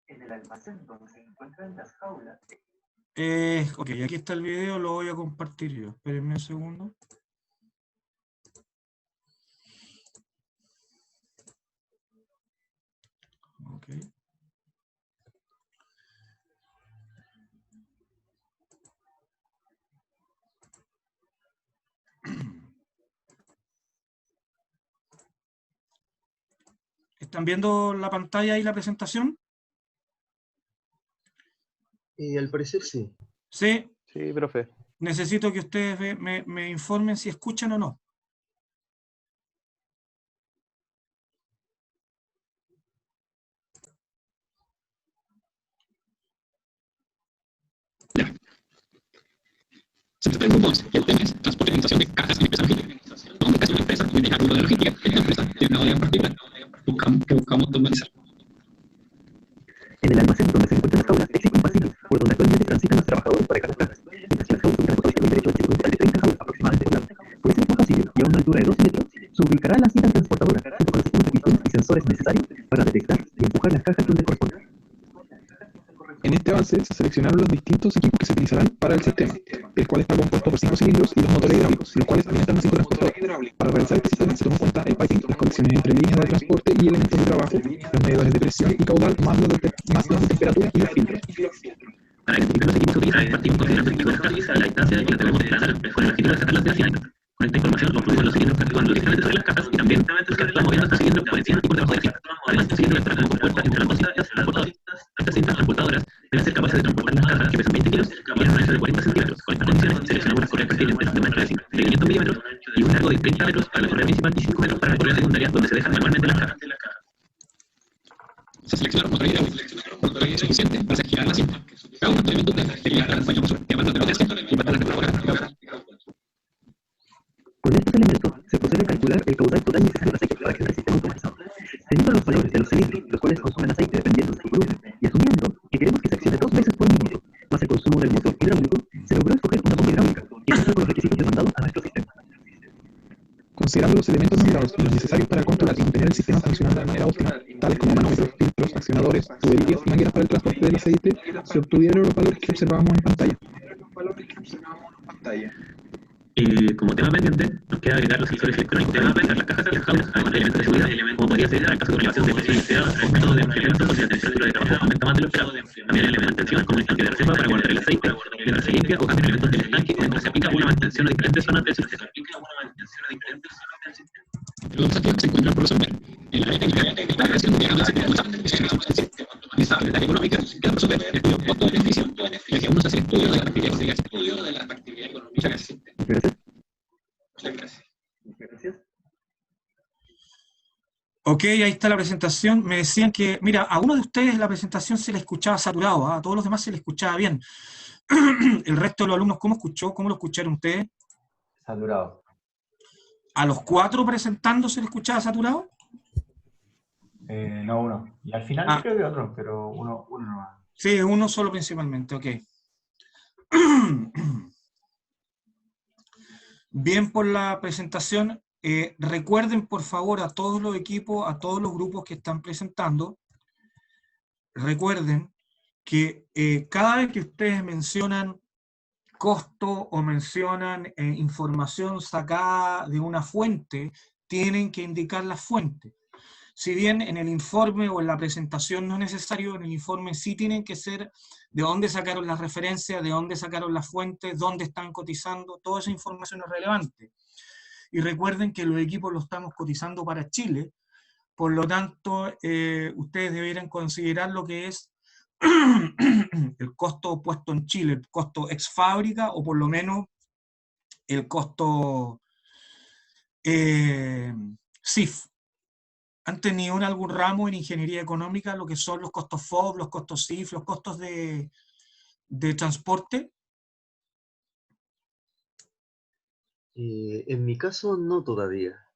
En el almacén donde se encuentran las jaulas. Ok, aquí está el video, lo voy a compartir yo. Espérenme un segundo. Ok. ¿Están viendo la pantalla y la presentación? Al parecer sí. Sí. Sí, profe. Necesito que ustedes me informen si escuchan o no. El grupo 11, el tema es transporte y administración de cajas en empresas logísticas. Como que es una empresa muy dejar grupo de logística, es una empresa de una área en particular que buscamos automatizar. En el almacén donde se encuentran las jaulas existe un pasillo por donde actualmente transitan los trabajadores para cargar cajas. Mientras que las jaulas ubican por el derecho existe un total de 30 jaulas aproximadamente por lado. Por ese mismo pasillo y a una altura de 2 metros se ubicará la cinta transportadora junto con los puntos de pistones y sensores necesarios para detectar y empujar las cajas donde corresponde. En este avance se seleccionaron los distintos equipos que se utilizarán para el sistema, el cual está compuesto por 5 cilindros y 2 motores hidráulicos, los cuales alimentan un ciclo transportador. Para realizar este sistema se toma en cuenta el piping, las conexiones entre líneas de transporte y elementos de trabajo, los medidores de presión y caudal, más los de temperatura y los filtros. Para identificar los equipos que utilizan, partimos considerando el tipo de cajas y la distancia de que debemos desplazar con el objeto de sacarlas de la cinta. Con esta información concluimos los cilindros que actúan lógicamente sobre las cajas y también los que actúan moviendo estos cilindros por encima y por debajo de la cinta. Además, estos cilindros actúan como compuertas entre las dos cintas transportadoras. Estas cintas transportadoras deben ser capaces de transportar las cajas que pesan 20 kilos y tienen un ancho de 40 centímetros. Con estas condiciones seleccionamos las correas pertinentes de un ancho de 500 milímetros y un largo de la correa principal y 5 metros para la correa secundaria, donde se dejan manualmente las cajas. Se seleccionaron motores hidráulicos suficientes para hacer girar la cinta. Cada uno de los elementos de la famoso que abandonan de potencia y para la Con estos elementos se procede a calcular el caudal total necesario de aceite para generar el sistema automatizado. Teniendo los valores de los cilindros, los cuales consumen aceite dependiendo de su volumen, y asumiendo que queremos que se accione 2 veces por minuto, más el consumo del motor hidráulico, se logró escoger una bomba hidráulica y cuenta con los requisitos demandados a nuestro sistema. Considerando los elementos nombrados y los necesarios para controlar y mantener el sistema funcionando de manera óptima, tales como manómetros, filtros, accionadores, tuberías y máquinas para el transporte del aceite, se obtuvieron los valores que observamos en pantalla. Como tema pendiente, nos queda agregar los sensores electrónicos, las cajas, las jaulas, además de elementos de seguridad, como podría ser en el caso de elevación de presión iniciada, el método de enfriamiento, donde la tensión del trabajo aumenta más de lo esperado. También el elemento de tensión, como el estanque de reserva para guardar el aceite, mientras se limpia o cambia elementos del estanque, mientras se aplica una mantención a diferentes zonas del sistema. Los desafíos se encuentran por resolver. En la área técnica, la creación de una esta área económica queda por resolver el estudio costo-beneficio, ya que aún no se hace el estudio de la actividad económica. Muchas gracias. Gracias. Ok, ahí está la presentación. Me decían que, mira, a uno de ustedes la presentación se le escuchaba saturado, a todos los demás se le escuchaba bien. El resto de los alumnos, ¿cómo escuchó? ¿Cómo lo escucharon ustedes? Saturado. ¿A los 4 presentando se le escuchaba saturado? No, uno. Y al final creo que otro, pero uno nomás. Sí, uno solo principalmente, ok. Bien por la presentación. Recuerden, por favor, a todos los equipos, a todos los grupos que están presentando, recuerden que cada vez que ustedes mencionan costo o mencionan información sacada de una fuente, tienen que indicar la fuente. Si bien en el informe o en la presentación no es necesario, en el informe sí tienen que ser de dónde sacaron las referencias, de dónde sacaron las fuentes, dónde están cotizando, toda esa información es relevante. Y recuerden que los equipos los estamos cotizando para Chile, por lo tanto, ustedes deberían considerar lo que es el costo puesto en Chile, el costo ex fábrica, o por lo menos el costo CIF. ¿Han tenido en algún ramo en ingeniería económica lo que son los costos FOB, los costos CIF, los costos de transporte? En mi caso, no todavía.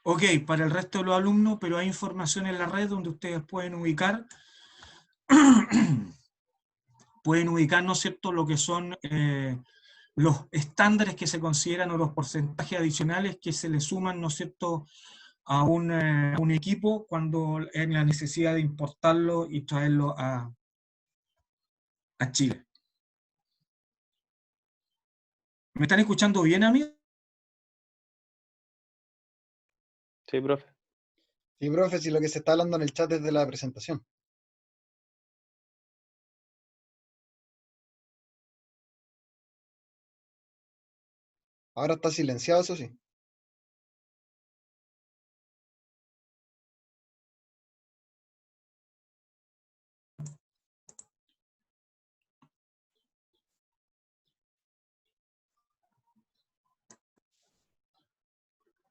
Ok, para el resto de los alumnos, pero hay información en la red donde ustedes pueden ubicar, ¿no es cierto?, lo que son los estándares que se consideran o los porcentajes adicionales que se le suman, ¿no es cierto?, a un equipo cuando hay la necesidad de importarlo y traerlo a Chile. ¿Me están escuchando bien, amigos? Sí, profe. Sí, profe, si lo que se está hablando en el chat es de la presentación. Ahora está silenciado, eso sí.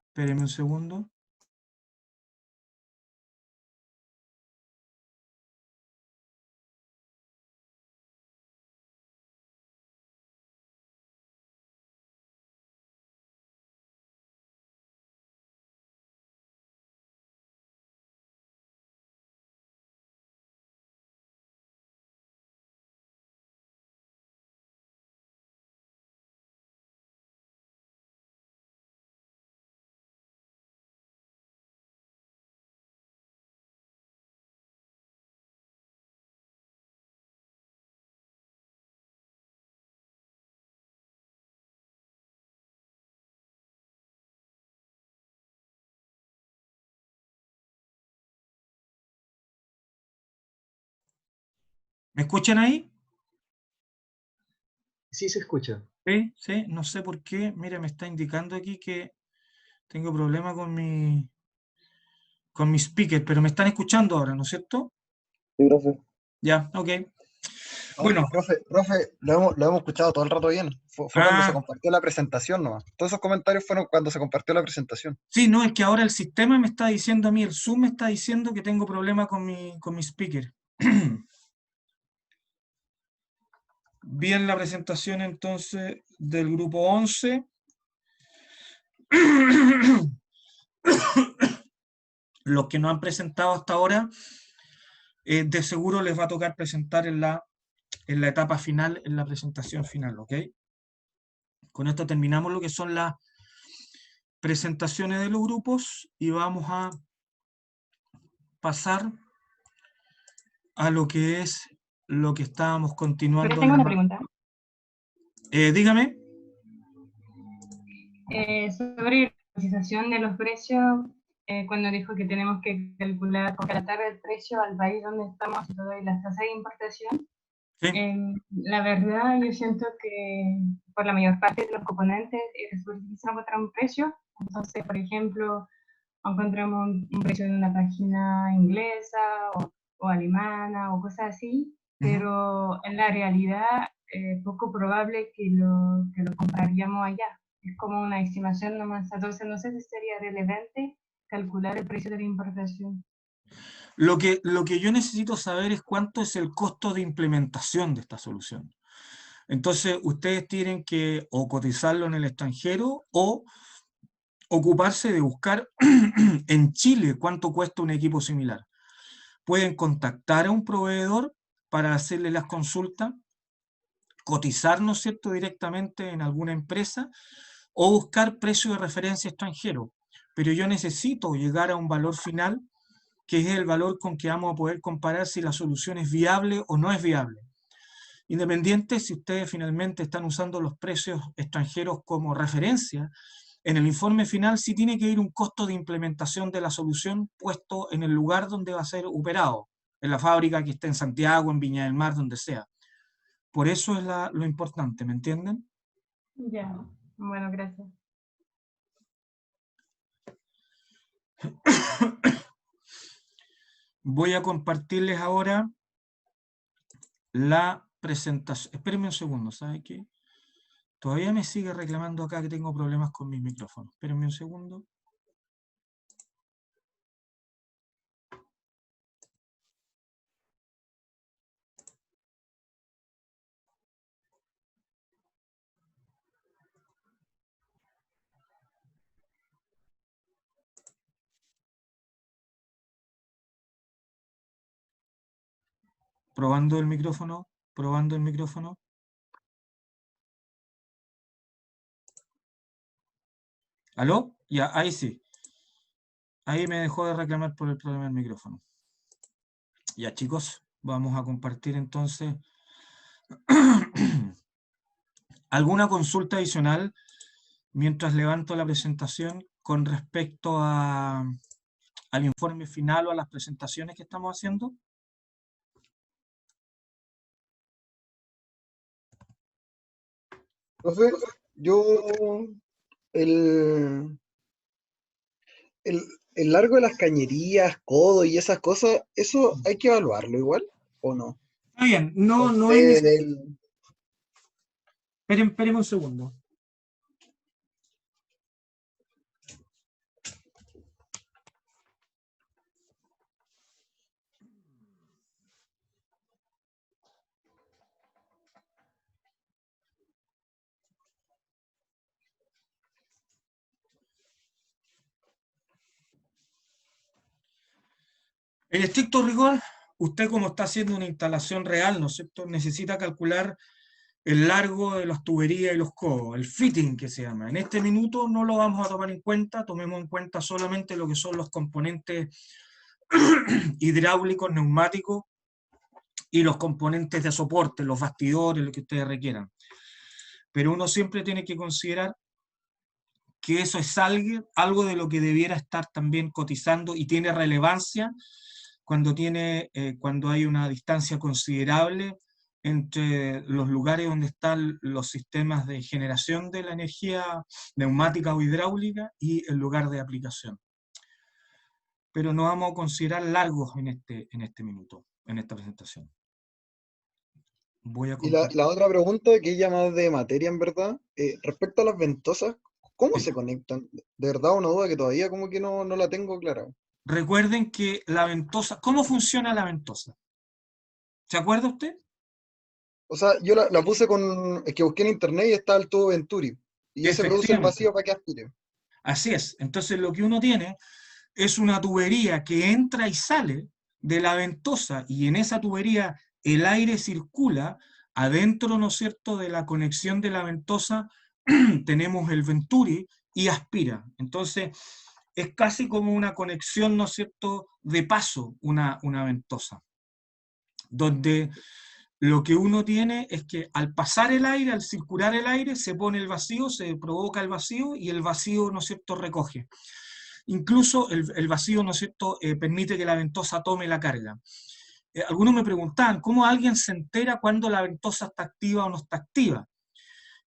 Espérenme un segundo. ¿Me escuchan ahí? Sí, se escucha. Sí, sí, no sé por qué. Mira, me está indicando aquí que tengo problema con mi speaker, pero me están escuchando ahora, ¿no es cierto? Sí, profe. Ya, ok. Bueno. Profe, lo hemos escuchado todo el rato bien. Fue cuando se compartió la presentación nomás. Todos esos comentarios fueron cuando se compartió la presentación. Sí, no, es que ahora el sistema me está diciendo a mí, el Zoom me está diciendo que tengo problema con mi speaker. Bien, la presentación entonces del grupo 11. Los que no han presentado hasta ahora, de seguro les va a tocar presentar en la etapa final, en la presentación final, ¿ok? Con esto terminamos lo que son las presentaciones de los grupos y vamos a pasar a lo que es lo que estábamos continuando. Pero tengo una pregunta. Dígame. Sobre la cotización de los precios, cuando dijo que tenemos que calcular, contratar el precio al país donde estamos y todo, y las tasas de importación. Sí. La verdad, yo siento que por la mayor parte de los componentes es súper difícil encontrar un precio. Entonces, por ejemplo, encontramos un precio de una página inglesa o alemana o cosas así, pero en la realidad es poco probable que lo compraríamos allá. Es como una estimación nomás. Entonces, no sé si sería relevante calcular el precio de la importación. Lo que yo necesito saber es cuánto es el costo de implementación de esta solución. Entonces, ustedes tienen que o cotizarlo en el extranjero o ocuparse de buscar en Chile cuánto cuesta un equipo similar. Pueden contactar a un proveedor para hacerle las consultas, cotizar, ¿no es cierto?, directamente en alguna empresa o buscar precio de referencia extranjero. Pero yo necesito llegar a un valor final que es el valor con que vamos a poder comparar si la solución es viable o no es viable. Independiente si ustedes finalmente están usando los precios extranjeros como referencia, en el informe final sí tiene que ir un costo de implementación de la solución puesto en el lugar donde va a ser operado, en la fábrica que esté en Santiago, en Viña del Mar, donde sea. Por eso es lo importante, ¿me entienden? Ya, bueno, gracias. Voy a compartirles ahora la presentación. Espérenme un segundo, ¿sabe qué? Todavía me sigue reclamando acá que tengo problemas con mis micrófonos. Espérenme un segundo. Probando el micrófono, probando el micrófono. ¿Aló? Ya, ahí sí. Ahí me dejó de reclamar por el problema del micrófono. Ya, chicos, vamos a compartir entonces alguna consulta adicional mientras levanto la presentación con respecto al informe final o a las presentaciones que estamos haciendo. Profe, yo el largo de las cañerías, codo y esas cosas, ¿eso hay que evaluarlo igual o no? Está bien, no es necesario. Esperen un segundo. En estricto rigor, usted como está haciendo una instalación real, ¿no es cierto?, necesita calcular el largo de las tuberías y los codos, el fitting que se llama. En este minuto no lo vamos a tomar en cuenta, tomemos en cuenta solamente lo que son los componentes hidráulicos, neumáticos y los componentes de soporte, los bastidores, lo que ustedes requieran. Pero uno siempre tiene que considerar que eso es algo de lo que debiera estar también cotizando y tiene relevancia cuando hay una distancia considerable entre los lugares donde están los sistemas de generación de la energía neumática o hidráulica y el lugar de aplicación. Pero no vamos a considerar largos en este minuto, en esta presentación. Voy a Y la compartir. otra pregunta, que es ya más de materia en verdad, respecto a las ventosas, ¿cómo se conectan? De verdad, una duda que todavía como que no la tengo clara. Recuerden que la ventosa, ¿cómo funciona la ventosa? ¿Se acuerda usted? O sea, yo la puse con, es que busqué en internet y está el tubo Venturi. Y ese produce el Efectivamente. vacío para que aspire. Así es. Entonces lo que uno tiene es una tubería que entra y sale de la ventosa y en esa tubería el aire circula adentro, ¿no es cierto?, de la conexión de la ventosa tenemos el Venturi y aspira. Entonces es casi como una conexión, ¿no es cierto?, de paso, una ventosa, donde lo que uno tiene es que al pasar el aire, al circular el aire, se pone el vacío, se provoca el vacío y el vacío, ¿no es cierto?, recoge. Incluso el vacío, ¿no es cierto?, permite que la ventosa tome la carga. Algunos me preguntaban, ¿cómo alguien se entera cuando la ventosa está activa o no está activa?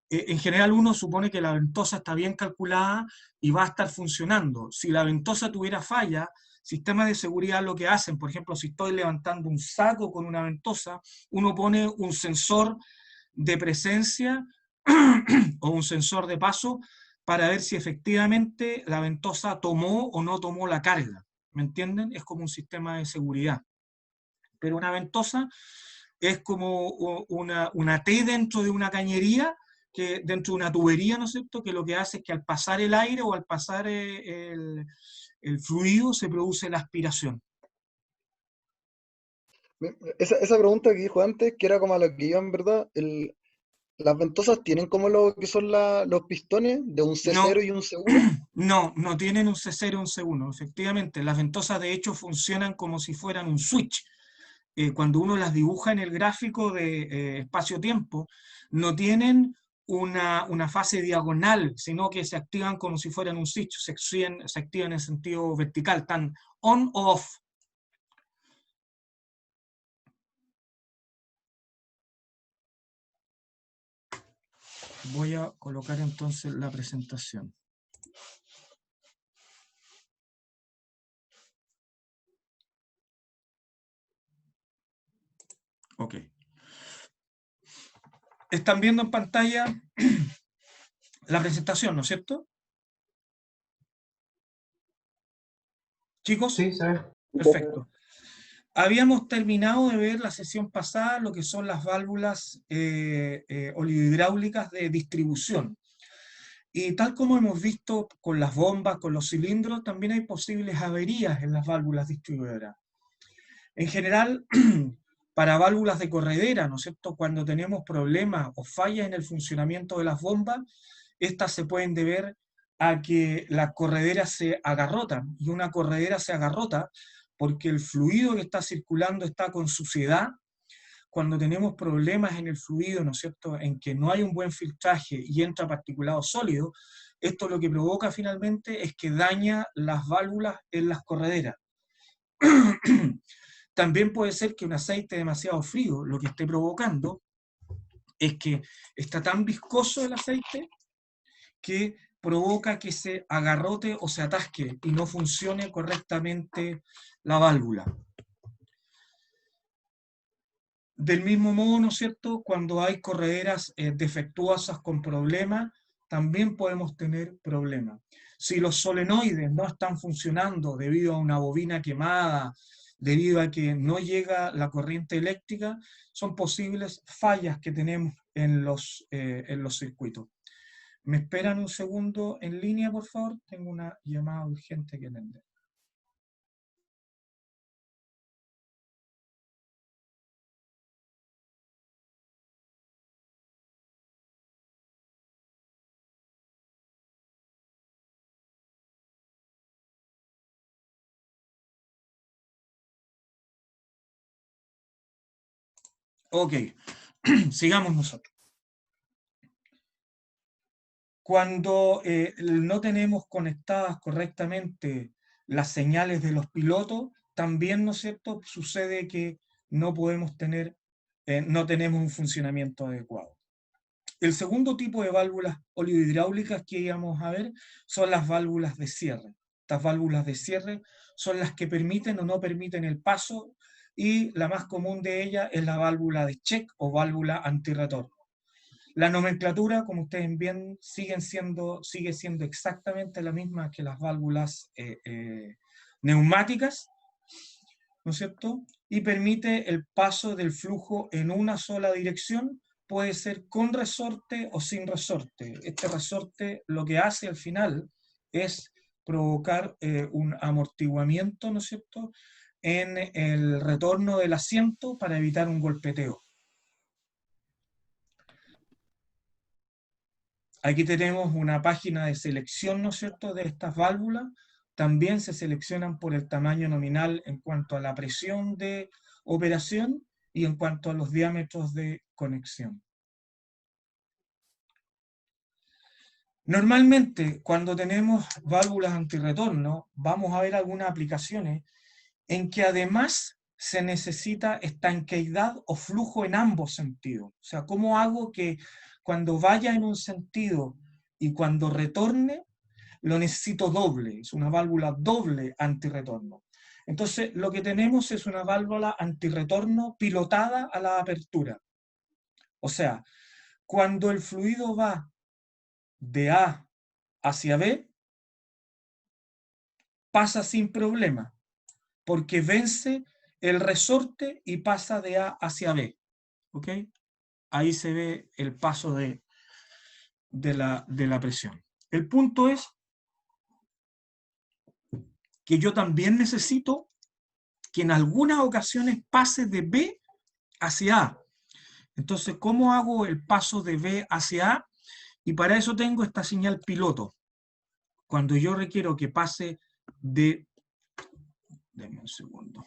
En general uno supone que la ventosa está bien calculada y va a estar funcionando. Si la ventosa tuviera falla, sistemas de seguridad lo que hacen, por ejemplo, si estoy levantando un saco con una ventosa, uno pone un sensor de presencia o un sensor de paso para ver si efectivamente la ventosa tomó o no tomó la carga. ¿Me entienden? Es como un sistema de seguridad. Pero una ventosa es como una T dentro de una cañería, que dentro de una tubería, ¿no es cierto?, que lo que hace es que al pasar el aire o al pasar el fluido se produce la aspiración. Esa pregunta que dijo antes, que era como a lo que iba en verdad, las ventosas tienen como lo que son los pistones de un C0 No, y un C1. no tienen un C0 y un C1. Efectivamente, las ventosas de hecho funcionan como si fueran un switch. Cuando uno las dibuja en el gráfico de espacio-tiempo, no tienen una fase diagonal, sino que se activan como si fueran un switch, se activan en sentido vertical, están on o off. Voy a colocar entonces la presentación. Ok. Están viendo en pantalla la presentación, ¿no es cierto? ¿Chicos? Sí, se ve. Perfecto. Habíamos terminado de ver la sesión pasada lo que son las válvulas oligohidráulicas de distribución. Y tal como hemos visto con las bombas, con los cilindros, también hay posibles averías en las válvulas distribuidoras. En general, para válvulas de corredera, ¿no es cierto?, cuando tenemos problemas o fallas en el funcionamiento de las bombas, estas se pueden deber a que las correderas se agarrotan, y una corredera se agarrota porque el fluido que está circulando está con suciedad. Cuando tenemos problemas en el fluido, ¿no es cierto?, en que no hay un buen filtraje y entra particulado sólido, esto lo que provoca finalmente es que daña las válvulas en las correderas. También puede ser que un aceite demasiado frío lo que esté provocando es que está tan viscoso el aceite que provoca que se agarrote o se atasque y no funcione correctamente la válvula. Del mismo modo, ¿no es cierto?, cuando hay correderas defectuosas con problemas, también podemos tener problemas. Si los solenoides no están funcionando debido a una bobina quemada, debido a que no llega la corriente eléctrica, son posibles fallas que tenemos en los circuitos. ¿Me esperan un segundo en línea, por favor? Tengo una llamada urgente que atender. Ok, sigamos nosotros. Cuando no tenemos conectadas correctamente las señales de los pilotos, también, ¿no es cierto?, sucede que no podemos tener, no tenemos un funcionamiento adecuado. El segundo tipo de válvulas oligohidráulicas que íbamos a ver son las válvulas de cierre. Estas válvulas de cierre son las que permiten o no permiten el paso y la más común de ellas es la válvula de check o válvula antirretorno. La nomenclatura, como ustedes ven, sigue siendo exactamente la misma que las válvulas neumáticas, ¿no es cierto? Y permite el paso del flujo en una sola dirección, puede ser con resorte o sin resorte. Este resorte lo que hace al final es provocar un amortiguamiento, ¿no es cierto?, en el retorno del asiento para evitar un golpeteo. Aquí tenemos una página de selección, ¿no es cierto?, de estas válvulas. También se seleccionan por el tamaño nominal en cuanto a la presión de operación y en cuanto a los diámetros de conexión. Normalmente, cuando tenemos válvulas antirretorno, vamos a ver algunas aplicaciones en que además se necesita estanqueidad o flujo en ambos sentidos. O sea, ¿cómo hago que cuando vaya en un sentido y cuando retorne, lo necesito doble? Es una válvula doble antirretorno. Entonces, lo que tenemos es una válvula antirretorno pilotada a la apertura. O sea, cuando el fluido va de A hacia B, pasa sin problema, porque vence el resorte y pasa de A hacia B. ¿Ok? Ahí se ve el paso de la presión. El punto es que yo también necesito que en algunas ocasiones pase de B hacia A. Entonces, ¿cómo hago el paso de B hacia A? Y para eso tengo esta señal piloto. Cuando yo requiero que pase de... Denme un segundo.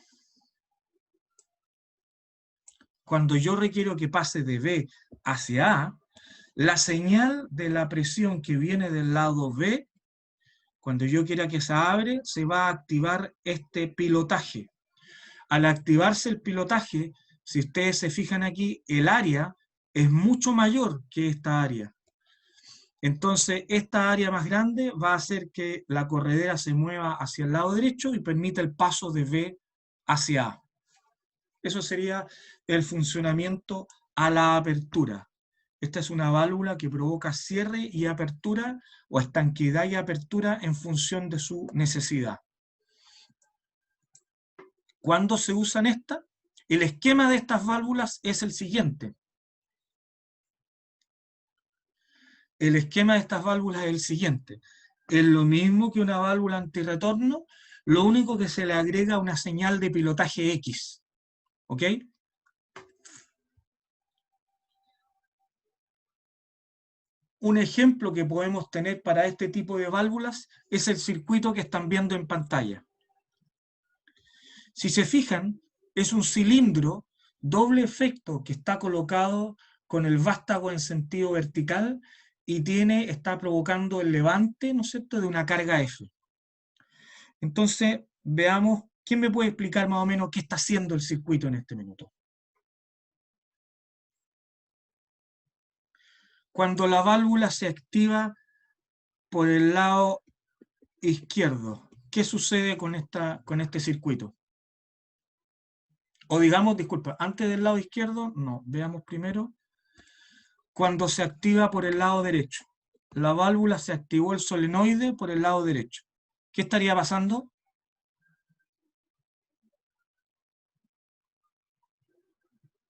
Cuando yo requiero que pase de B hacia A, la señal de la presión que viene del lado B, cuando yo quiera que se abre, se va a activar este pilotaje. Al activarse el pilotaje, si ustedes se fijan aquí, el área es mucho mayor que esta área. Entonces, esta área más grande va a hacer que la corredera se mueva hacia el lado derecho y permita el paso de B hacia A. Eso sería el funcionamiento a la apertura. Esta es una válvula que provoca cierre y apertura, o estanqueidad y apertura en función de su necesidad. ¿Cuándo se usan estas? El esquema de estas válvulas es el siguiente. El esquema de estas válvulas es el siguiente. Es lo mismo que una válvula antirretorno, lo único que se le agrega una señal de pilotaje X. ¿Ok? Un ejemplo que podemos tener para este tipo de válvulas es el circuito que están viendo en pantalla. Si se fijan, es un cilindro doble efecto que está colocado con el vástago en sentido vertical y está provocando el levante, ¿no es cierto?, de una carga F. Entonces, veamos, ¿quién me puede explicar más o menos qué está haciendo el circuito en este minuto? Cuando la válvula se activa por el lado izquierdo, ¿qué sucede con este circuito? O digamos, disculpa, antes del lado izquierdo, no, veamos primero. Cuando se activa por el lado derecho, la válvula se activó el solenoide por el lado derecho. ¿Qué estaría pasando?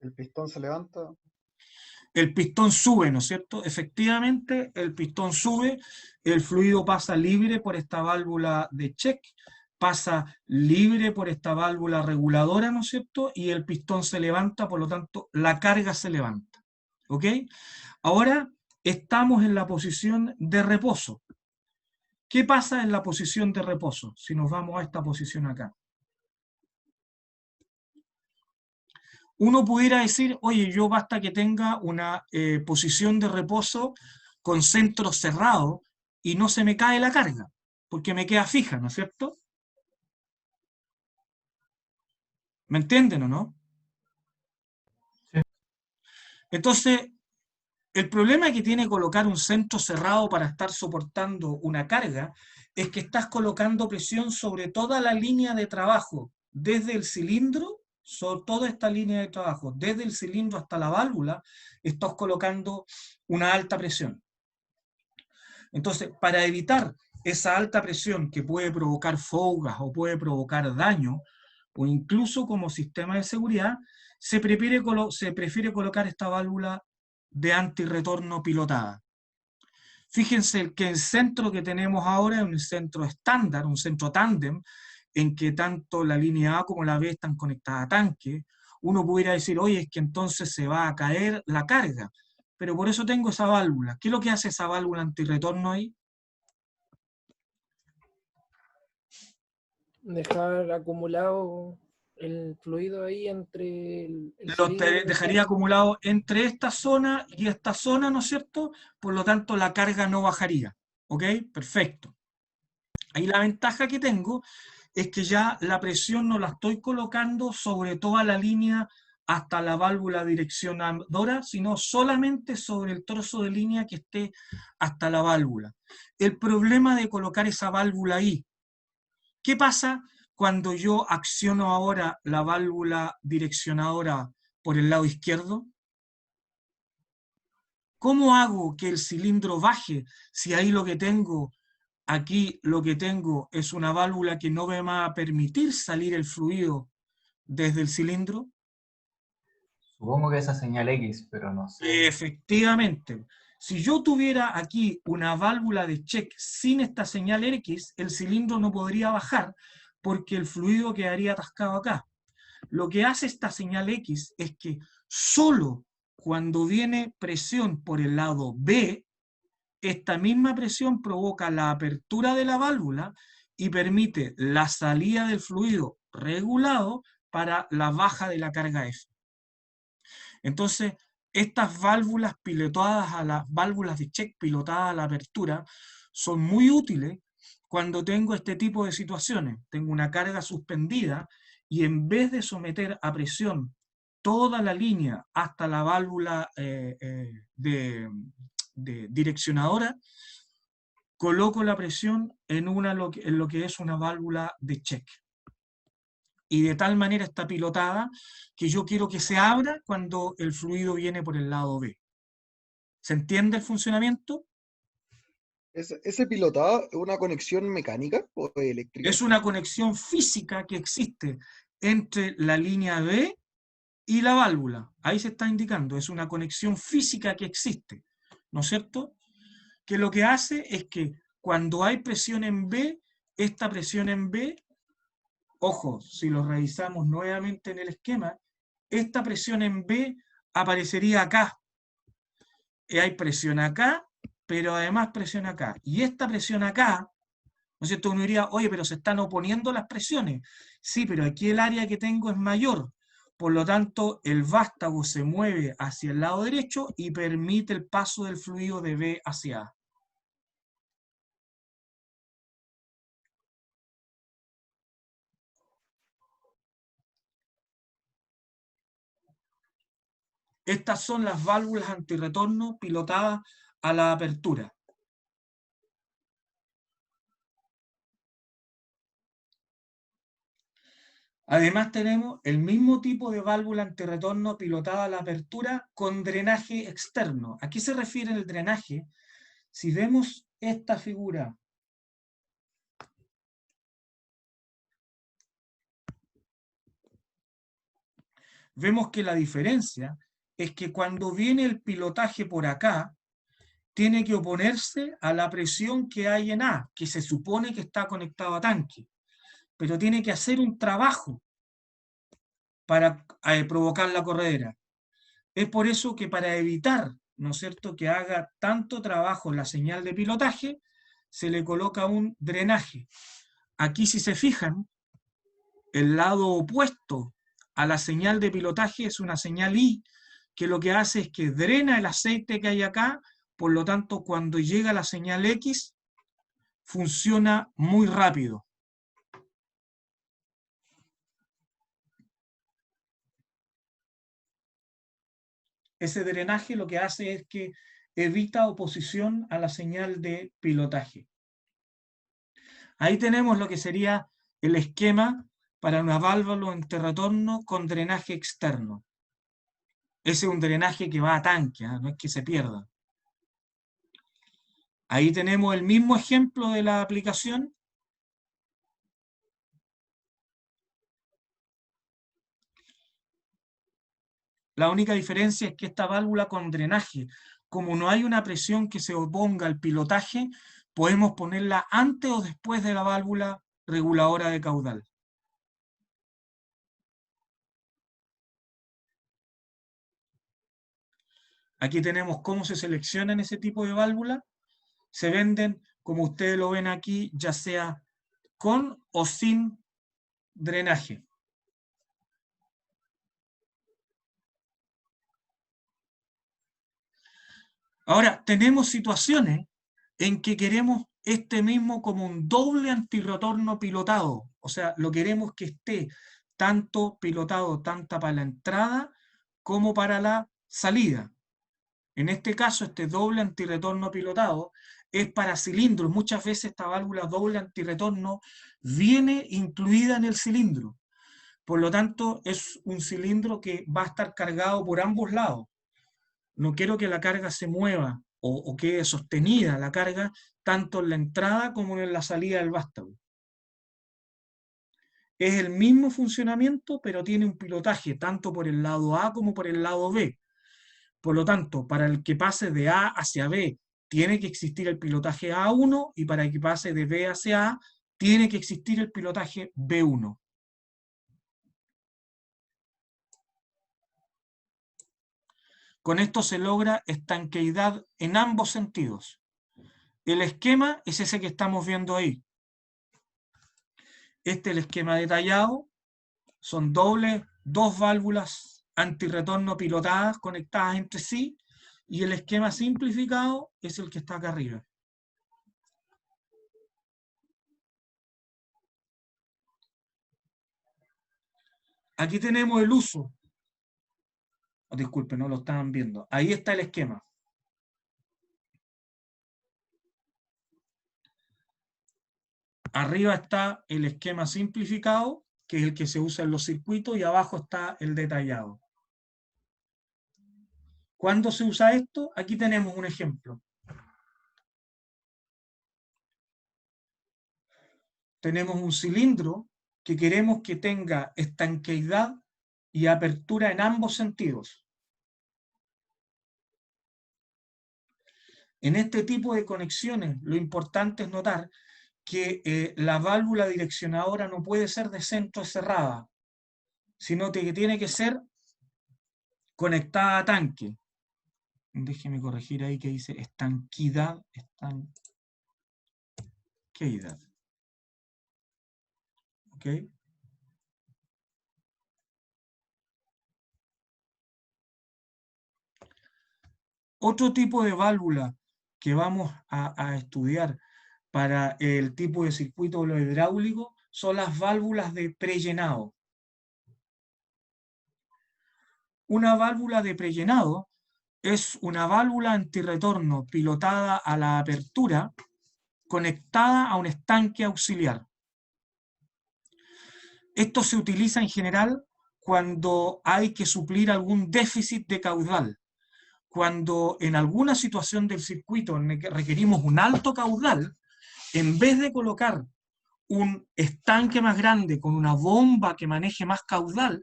El pistón se levanta. El pistón sube, ¿no es cierto? Efectivamente, el pistón sube, el fluido pasa libre por esta válvula de check, pasa libre por esta válvula reguladora, ¿no es cierto? Y el pistón se levanta, por lo tanto, la carga se levanta. ¿Ok? Ahora estamos en la posición de reposo. ¿Qué pasa en la posición de reposo? Si nos vamos a esta posición acá. Uno pudiera decir, oye, yo basta que tenga una posición de reposo con centro cerrado y no se me cae la carga, porque me queda fija, ¿no es cierto? ¿Me entienden o no? Sí. Entonces, el problema que tiene colocar un centro cerrado para estar soportando una carga es que estás colocando presión sobre toda la línea de trabajo, desde el cilindro toda esta línea de trabajo, desde el cilindro hasta la válvula, estás colocando una alta presión. Entonces, para evitar esa alta presión que puede provocar fugas o puede provocar daño, o incluso como sistema de seguridad, se prefiere colocar esta válvula de antirretorno pilotada. Fíjense que el centro que tenemos ahora es un centro estándar, un centro tándem, en que tanto la línea A como la B están conectadas a tanque. Uno pudiera decir, oye, es que entonces se va a caer la carga, pero por eso tengo esa válvula. ¿Qué es lo que hace esa válvula antirretorno ahí? Dejar acumulado el fluido ahí entre el Lo cilindro y el dejaría tanque. acumulado entre esta zona y esta zona, ¿no es cierto? Por lo tanto, la carga no bajaría. ¿Ok? Perfecto. Ahí la ventaja que tengo es que ya la presión no la estoy colocando sobre toda la línea hasta la válvula direccionadora, sino solamente sobre el trozo de línea que esté hasta la válvula. El problema de colocar esa válvula ahí, ¿qué pasa cuando yo acciono ahora la válvula direccionadora por el lado izquierdo? ¿Cómo hago que el cilindro baje si ahí lo que tengo, aquí lo que tengo es una válvula que no me va a permitir salir el fluido desde el cilindro? Supongo que esa señal X, pero no sé. Efectivamente. Si yo tuviera aquí una válvula de check sin esta señal X, el cilindro no podría bajar porque el fluido quedaría atascado acá. Lo que hace esta señal X es que solo cuando viene presión por el lado B, esta misma presión provoca la apertura de la válvula y permite la salida del fluido regulado para la baja de la carga F. Entonces, estas válvulas pilotadas a las válvulas de check pilotadas a la apertura son muy útiles cuando tengo este tipo de situaciones. Tengo una carga suspendida y en vez de someter a presión toda la línea hasta la válvula de direccionadora, coloco la presión en lo que es una válvula de check. Y de tal manera está pilotada que yo quiero que se abra cuando el fluido viene por el lado B. ¿Se entiende el funcionamiento? ¿Ese pilotado es una conexión mecánica o eléctrica? Es una conexión física que existe entre la línea B y la válvula. Ahí se está indicando, es una conexión física que existe, ¿no es cierto? Que lo que hace es que cuando hay presión en B, esta presión en B, ojo, si lo revisamos nuevamente en el esquema, esta presión en B aparecería acá. Hay presión acá, pero además presión acá. Y esta presión acá, ¿no es cierto? Uno diría, oye, pero se están oponiendo las presiones. Sí, pero aquí el área que tengo es mayor. Por lo tanto, el vástago se mueve hacia el lado derecho y permite el paso del fluido de B hacia A. Estas son las válvulas antirretorno pilotadas a la apertura. Además tenemos el mismo tipo de válvula antirretorno pilotada a la apertura con drenaje externo. ¿A qué se refiere el drenaje? Si vemos esta figura, vemos que la diferencia es que cuando viene el pilotaje por acá, tiene que oponerse a la presión que hay en A, que se supone que está conectado a tanque, pero tiene que hacer un trabajo para provocar la corredera. Es por eso que para evitar, ¿no es cierto?, que haga tanto trabajo la señal de pilotaje, se le coloca un drenaje. Aquí, si se fijan, el lado opuesto a la señal de pilotaje es una señal I, que lo que hace es que drena el aceite que hay acá, por lo tanto, cuando llega la señal X, funciona muy rápido. Ese drenaje lo que hace es que evita oposición a la señal de pilotaje. Ahí tenemos lo que sería el esquema para una válvula en retorno con drenaje externo. Ese es un drenaje que va a tanque, no es que se pierda. Ahí tenemos el mismo ejemplo de la aplicación. La única diferencia es que esta válvula con drenaje, como no hay una presión que se oponga al pilotaje, podemos ponerla antes o después de la válvula reguladora de caudal. Aquí tenemos cómo se seleccionan ese tipo de válvulas. Se venden, como ustedes lo ven aquí, ya sea con o sin drenaje. Ahora, tenemos situaciones en que queremos este mismo como un doble antirretorno pilotado. O sea, lo queremos que esté tanto pilotado, tanto para la entrada como para la salida. En este caso, este doble antirretorno pilotado es para cilindros. Muchas veces esta válvula doble antirretorno viene incluida en el cilindro. Por lo tanto, es un cilindro que va a estar cargado por ambos lados. No quiero que la carga se mueva o quede sostenida la carga tanto en la entrada como en la salida del vástago. Es el mismo funcionamiento, pero tiene un pilotaje tanto por el lado A como por el lado B. Por lo tanto, para el que pase de A hacia B, tiene que existir el pilotaje A1, y para el que pase de B hacia A, tiene que existir el pilotaje B1. Con esto se logra estanqueidad en ambos sentidos. El esquema es ese que estamos viendo ahí. Este es el esquema detallado. Son dos válvulas antirretorno pilotadas conectadas entre sí, y el esquema simplificado es el que está acá arriba. Aquí tenemos el uso. Oh, disculpen, no lo estaban viendo. Ahí está el esquema. Arriba está el esquema simplificado, que es el que se usa en los circuitos, y abajo está el detallado. ¿Cuándo se usa esto? Aquí tenemos un ejemplo. Tenemos un cilindro que queremos que tenga estanqueidad y apertura en ambos sentidos. En este tipo de conexiones, lo importante es notar que la válvula direccionadora no puede ser de centro cerrada, sino que tiene que ser conectada a tanque. Déjeme corregir ahí que dice estanquidad. Estanqueidad. ¿Ok? Otro tipo de válvula que vamos a estudiar para el tipo de circuito hidráulico son las válvulas de prellenado. Una válvula de prellenado es una válvula antirretorno pilotada a la apertura conectada a un estanque auxiliar. Esto se utiliza en general cuando hay que suplir algún déficit de caudal. Cuando en alguna situación del circuito en el que requerimos un alto caudal, en vez de colocar un estanque más grande con una bomba que maneje más caudal,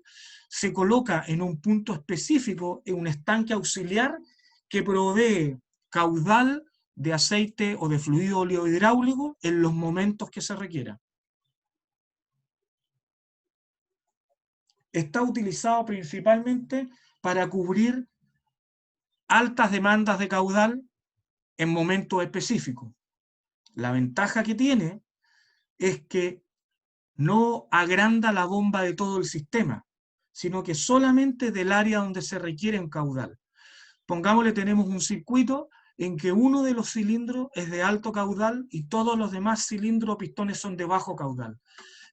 se coloca en un punto específico un estanque auxiliar que provee caudal de aceite o de fluido oleohidráulico en los momentos que se requiera. Está utilizado principalmente para cubrir altas demandas de caudal en momentos específicos. La ventaja que tiene es que no agranda la bomba de todo el sistema, sino que solamente del área donde se requiere un caudal. Pongámosle, tenemos un circuito en que uno de los cilindros es de alto caudal y todos los demás cilindros o pistones son de bajo caudal.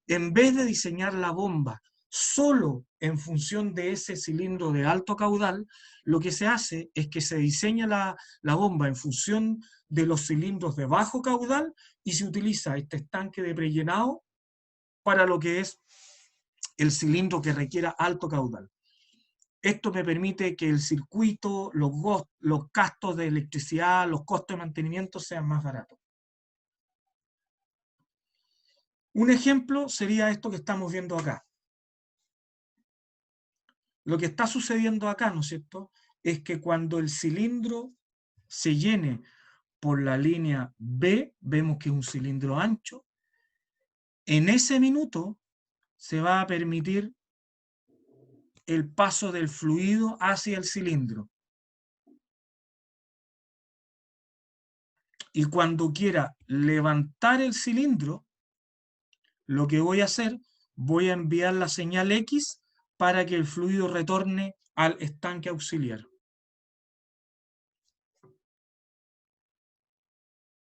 En vez de diseñar la bomba solo en función de ese cilindro de alto caudal, lo que se hace es que se diseña la bomba en función de los cilindros de bajo caudal y se utiliza este estanque de prellenado para lo que es el cilindro que requiera alto caudal. Esto me permite que el circuito, los gastos de electricidad, los costos de mantenimiento sean más baratos. Un ejemplo sería esto que estamos viendo acá. Lo que está sucediendo acá, ¿no es cierto?, es que cuando el cilindro se llene por la línea B, vemos que es un cilindro ancho, en ese minuto se va a permitir el paso del fluido hacia el cilindro. Y cuando quiera levantar el cilindro, lo que voy a hacer, voy a enviar la señal X para que el fluido retorne al estanque auxiliar.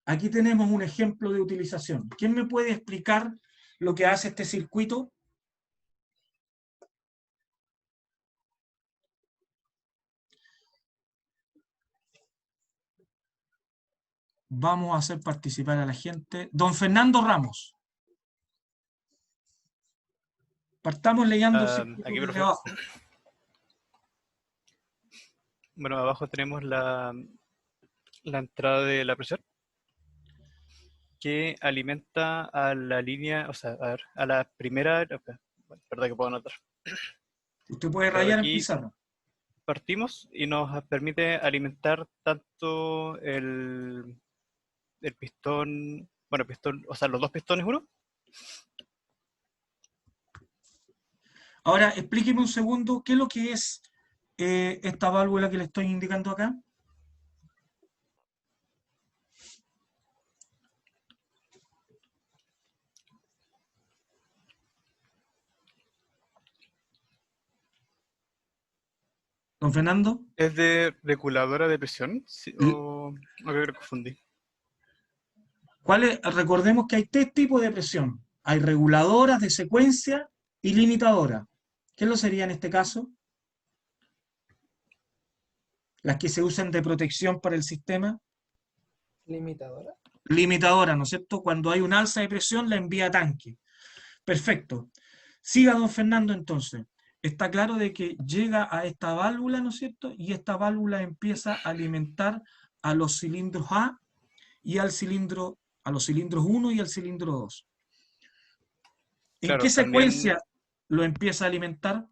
Aquí tenemos un ejemplo de utilización. ¿Quién me puede explicar lo que hace este circuito? Vamos a hacer participar a la gente. Don Fernando Ramos. Partamos leyendo el circuito aquí, desde abajo. Bueno, abajo tenemos la entrada de la presión, que alimenta a la línea, o sea, a ver, a la primera, bueno, verdad que puedo anotar. Usted puede rayar en pizarra. Partimos y nos permite alimentar tanto el pistón, bueno, pistón, o sea, los dos pistones uno. Ahora, explíqueme un segundo, ¿qué es lo que es esta válvula que le estoy indicando acá? ¿Don Fernando? ¿Es de reguladora de presión? ¿Sí? ¿O creo que confundí? Recordemos que hay tres tipos de presión. Hay reguladoras de secuencia y limitadoras. ¿Qué lo sería en este caso? Las que se usan de protección para el sistema. ¿Limitadora? Limitadora, ¿no es cierto? Cuando hay un alza de presión, la envía a tanque. Perfecto. Siga, don Fernando, entonces. Está claro de que llega a esta válvula, ¿no es cierto? Y esta válvula empieza a alimentar a los cilindros A y a los cilindros 1 y al cilindro 2. ¿En Claro, qué secuencia también lo empieza a alimentar?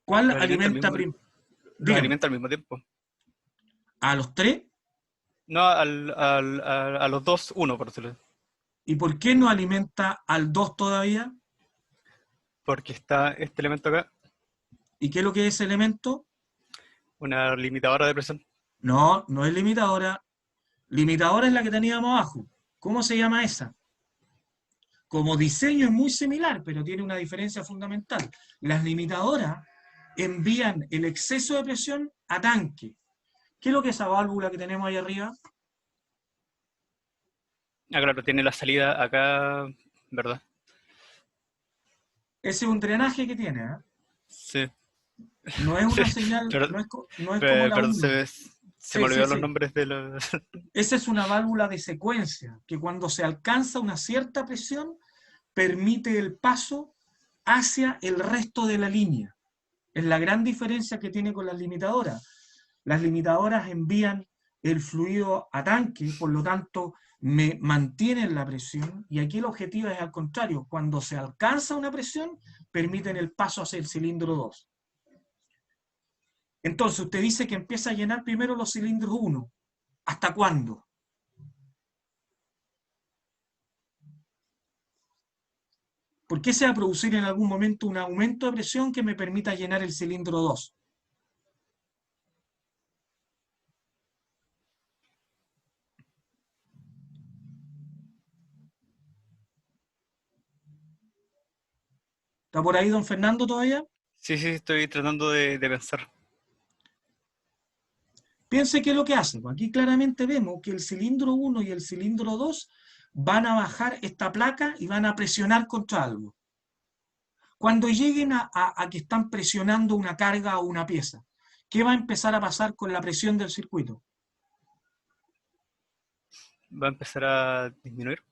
¿Cuál alimenta primero? Los alimenta al mismo tiempo. ¿A los tres? No, a los dos, uno, por decirlo. ¿Y por qué no alimenta al 2 todavía? Porque está este elemento acá. ¿Y qué es lo que es ese elemento? Una limitadora de presión. No, no es limitadora. Limitadora es la que teníamos abajo. ¿Cómo se llama esa? Como diseño es muy similar, pero tiene una diferencia fundamental. Las limitadoras envían el exceso de presión a tanque. ¿Qué es lo que es esa válvula que tenemos ahí arriba? Ah, claro, tiene la salida acá, ¿verdad? Ese es un drenaje que tiene, ¿eh? Sí. No es una señal, Pero, no es como la perdón, 1. se me olvidaron los nombres de los... Esa es una válvula de secuencia, que cuando se alcanza una cierta presión, permite el paso hacia el resto de la línea. Es la gran diferencia que tiene con las limitadoras. Las limitadoras envían el fluido a tanque, por lo tanto, me mantienen la presión, y aquí el objetivo es al contrario. Cuando se alcanza una presión, permiten el paso hacia el cilindro 2. Entonces, usted dice que empieza a llenar primero los cilindros 1. ¿Hasta cuándo? ¿Por qué se va a producir en algún momento un aumento de presión que me permita llenar el cilindro 2? ¿Está por ahí don Fernando todavía? Sí, estoy tratando de pensar. Piense qué es lo que hace. Aquí claramente vemos que el cilindro 1 y el cilindro 2 van a bajar esta placa y van a presionar contra algo. Cuando lleguen a que están presionando una carga o una pieza, ¿qué va a empezar a pasar con la presión del circuito? va a empezar a disminuir.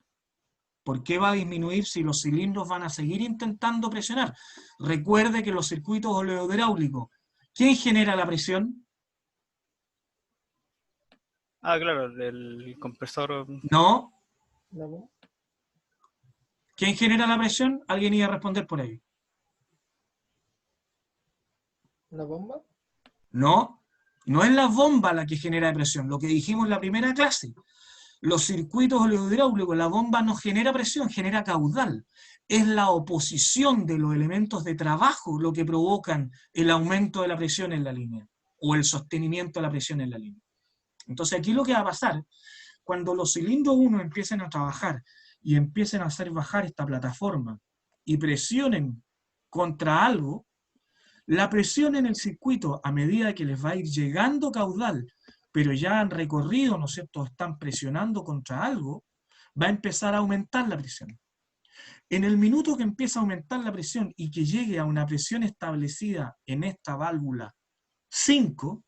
¿Por qué va a disminuir si los cilindros van a seguir intentando presionar? Recuerde que los circuitos oleohidráulicos, ¿quién genera la presión? Ah, claro, el compresor. No. ¿No? ¿Quién genera la presión? Alguien iba a responder por ahí. ¿La bomba? No, no es la bomba la que genera presión, lo que dijimos en la primera clase. Los circuitos oleohidráulicos, la bomba no genera presión, genera caudal. Es la oposición de los elementos de trabajo lo que provocan el aumento de la presión en la línea, o el sostenimiento de la presión en la línea. Entonces aquí lo que va a pasar, cuando los cilindros 1 empiecen a trabajar y empiecen a hacer bajar esta plataforma y presionen contra algo, la presión en el circuito, a medida que les va a ir llegando caudal, pero ya han recorrido, ¿no es cierto?, están presionando contra algo, va a empezar a aumentar la presión. En el minuto que empieza a aumentar la presión y que llegue a una presión establecida en esta válvula 5,